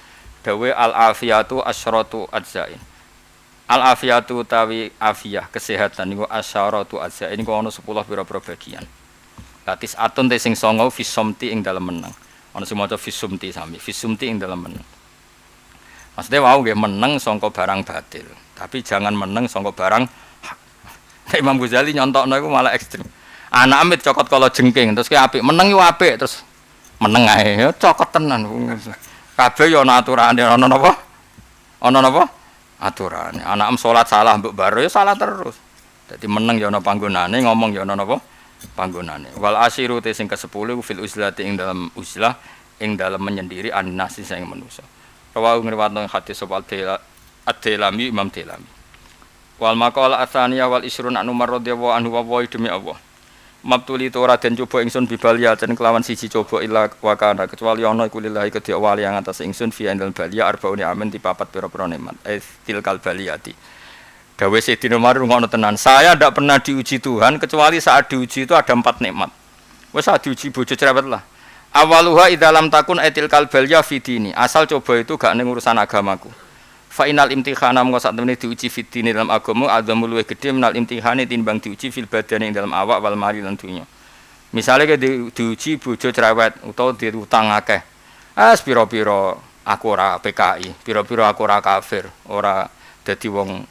S1: Dawuh al-afiyatu asyratu ajzain. Al-afiyatu tawi afiyah kesehatan niku asyaratu ajzain niku ana 10 pira-pira bagian. Latis atun te sing songo fisomti ing dalem meneng. Ana sing maca fisumti sami, fisumti ing dalem meneng. Maksudnya wau nggih meneng sangka barang batil, tapi jangan meneng sangka barang hak. Imam Ghazali nyontokno iku malah ekstrem. Anak amit cokot kala jengking terus ki apik, meneng yo apik terus meneng ae yo cokot tenan. Kabeh yo ana aturane, ana napa? Ana napa? Aturane. Anak salat salah mbok baro yo salah terus. Dadi meneng yo ana panggonane, ngomong yo ana napa? Panggonane. Wal asyiru te sing ke-10 fil uzlati ing dalam uzlah ing dalam menyendiri annasi sing manusa. Rawahu ngriwayatno hadis sapa Ad-Dailami Imam Dailami. Wal maqala atsaniyah wal isrun an Umar radhiyallahu anhu wa demi Allah. Mabtuli to ora den coba ingsun bibalia den kelawan siji coba illa wa kana kecuali ana iku lillahi kedhi wali yang atas ingsun fi andal balia arbauni amen dipapat pira-pira nikmat. Tilkal baliyati. Dawe Sayyidina Umar ngono tenan. Saya tidak pernah diuji Tuhan kecuali saat diuji itu ada 4 nikmat. Wes saat diuji bojo cerewet lah. Awaluha idzalam takun etil kalbal ya fidini. Asal coba itu gak ning urusan agamaku. Fa inal imtihana mengko sak temene diuji fitine dalam agama adzamul luwih gedhe menal imtihane tinimbang diuji fil badani ing dalam awak wal mali lan dunya. Misale ke diuji bojo cerewet utawa diutang akeh. Pira-pira aku ora PKI, pira-pira aku ora kafir, ora dadi wong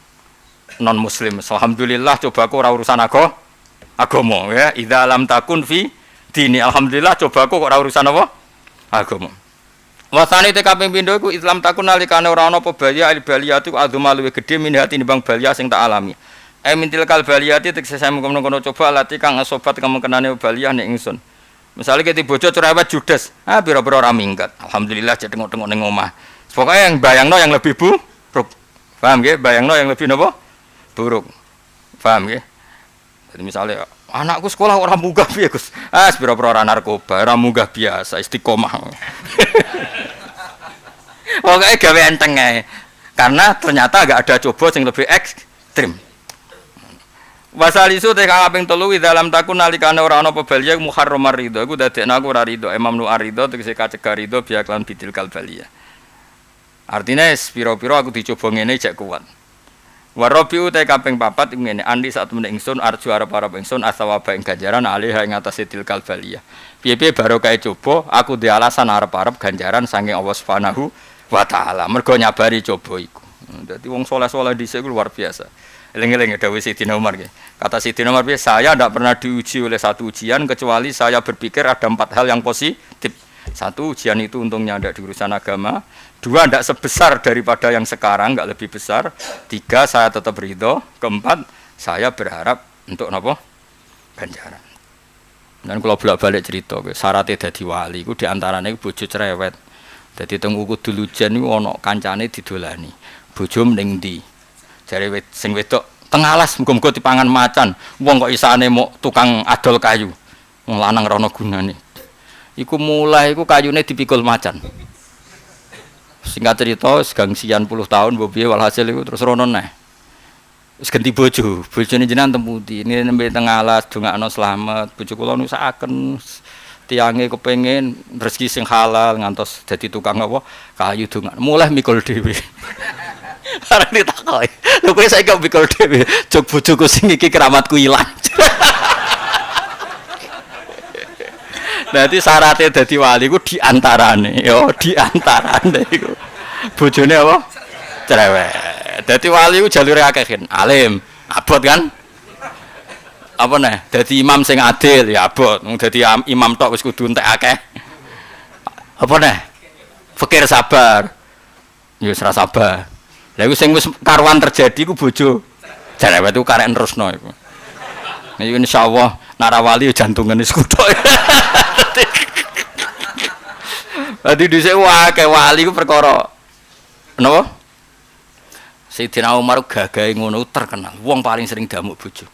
S1: non muslim. Alhamdulillah coba aku ora urusan agama ya. Idza lam takun fi dini alhamdulillah coba aku kok ora urusan apa? Agama. Wasane te kaping pindho iku Islam takun nalikane ora ana apa balia al baliyatu adzuma luwih gedhe min hati nimbang balia sing tak alami. Mintil kal baliyati tekse saya mengkono-kono coba lati kang sobat kemungkinane balia nek ingsun. Misale ke bojo cerewet judes, pira-pira ora minggat. Alhamdulillah cek tengok-tengok ning omah. Pokoke yang bayangno yang lebih buruk. Paham nggih? Bayangno yang lebih napa? Buruk. Paham nggih? Jadi misalnya anakku sekolah orang munggah piye Gus? Pira-pira ora narkoba, ora munggah biasa, istiqomah. Pokoke gawe enteng ae. Karena ternyata enggak ada coba yang lebih ekstrim. Wasalisu te kang kaping 3 dalam takun nalikane ora ana pebalia muharramar ridho iku dadekna aku ora ridho Imam nu arido tegese kacegah ridho biaklan bidil kalbalia. Artinya pira-pira aku dicoba ngene cek kuat. Warabiu te kaping 4 ngene andi sak temene ingsun arju arep-arep ingsun asawaba ing ganjaran alih ing atase til kalbalia. Piye-piye barokah coba aku di alasan arep-arep ganjaran saking Allah Subhanahu wa taala. Mergo nyabari coba iku. Dadi wong saleh-saleh dhisik luar biasa. Eling-eling dawuh Sidina Umar nggih. Kata Sidina Umar, saya tidak pernah diuji oleh satu ujian kecuali saya berpikir ada 4 hal yang positif. 1, ujian itu untungnya tidak di urusan agama. 2, tidak sebesar daripada yang sekarang, enggak lebih besar. 3, saya tetap ridho. 4, saya berharap untuk apa? Ganjaran. Dan kalau bolak-balik cerita, syaratnya dadi wali itu diantaranya bojo cerewet. Jadi teng uku dulujan niku ana kancane didolani. Bojo mending ndi? Jare sing wedok teng alas muga-muga dipangan macan. Wong kok isane mok tukang adol kayu. Wong lanang ora ana gunane. Iku mulai iku kayune dipikul macan. Singkat cerita gangsian puluh tahun mbok piye walhasil iku terus rono neh. Wis ganti bojo. Bojone jenengan temputi. Ini nembe teng alas dongakno slamet. Bojo kula nu sakaken tiange kepengin rezeki sing halal ngantos dadi tukang apa kayu dongan. Mulai mikul dhewe. Arep ditakoki. Lho kowe saiki kok mikul dhewe, jog bojoku sing iki keramatku ilang. Dadi syaratnya dadi wali ku diantarane, iku. Bojone apa? Cerewet. Dadi wali ku jalure akeh kan. Alim, abot kan? Apa neh? Dadi imam sing adil ya abot. Wong dadi imam tok wis kudu entek akeh. Apa neh? Fikir sabar. Ya wis ra sabar. Lha iku sing wis karuan terjadi ku bojo cerewet iku karek nerusno iku. Nek insyaallah nara wali jantungan wis kuthuk. Dadi dhisik wae wali ku perkara napa? Sayyidina Umar gagahe ngono terkenal. Wong paling sering damuk bojo.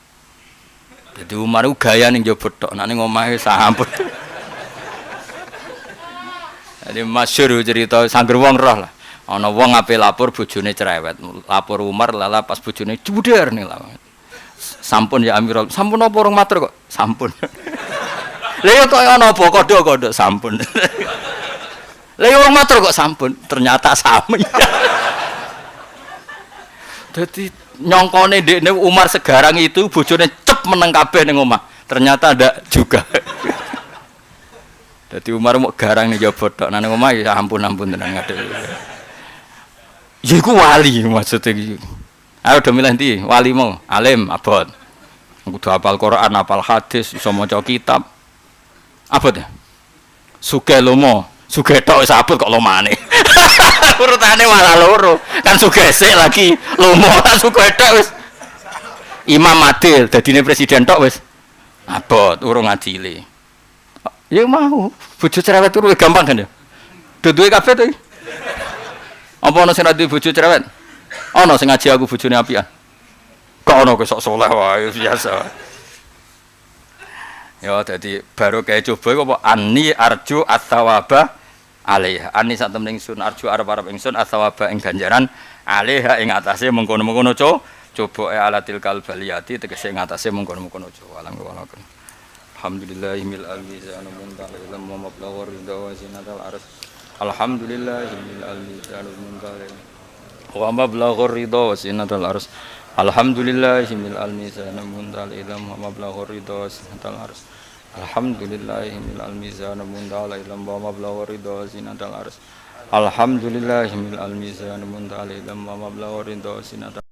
S1: Dadi Umar ku gaya ning njaba tok, nek ning omahe sampun. Dadi masyhur cerita sangger wong roh lah. Ana wong ape lapor bojone cerewet. Lapor Umar lala pas bojone juder nih lah. Sampun ya Amirul. Sampun apa urung matur kok? Sampun. Lha yo kok ana apa kodho-kodho sampun. Lha yo urung matur kok sampun. Ternyata sami. Dadi nyongkone ndekne Umar segarang itu bojone cep meneng kabeh ning omah. Ternyata ndak juga. Dadi Umar mau garang ning jaba tok nang omah ya ampun-ampun tenan ngadeg. Ya iku wali maksudnya iki. Ayo do milih ndi? Wali mau alim abot. Kudu hafal Quran, hafal hadis, iso maca kitab. Abot ya? Sugih lomo, sugih tok wis abot kok lomane. Urutane malah loro. Kan sugih sik lagi lomo, sugih tok wis imam adil, dadine presiden tok wis abot, urung adile. Ya mau, bojo cerewet turu gampang kan ya? Duwe kabeh to. Apa ana sing ra duwe bojo cerewet? Ana sing ngaji aku bojone apian. Kok ana kok sok saleh wae biasa. Ya dadi baru kae coba apa anni arju at-thawaba alaiha. Anni sak temen ingsun arju arep-arep ingsun at-thawaba ing ganjaran alaiha ing atase mengkono-mengkono coba alatil kalbaliyati tegese ing atase mengkono-mengkono coba. Alhamdulillahil mizan muntal ilm wa mablagh ridha wa zinatal ars. Alhamdulillahil mizan muntal wa mablaghur ridha wa sinatal ars. Alhamdulillahi mil al-mizan muntal ilm wa mablaghur ridha wa sinatal ars. Alhamdulillahi mil al-mizan muntal ilm wa mablaghur ridha wa sinatal ars. Alhamdulillahi mil al-mizan muntal ilm wa mablaghur ridha wa sinatal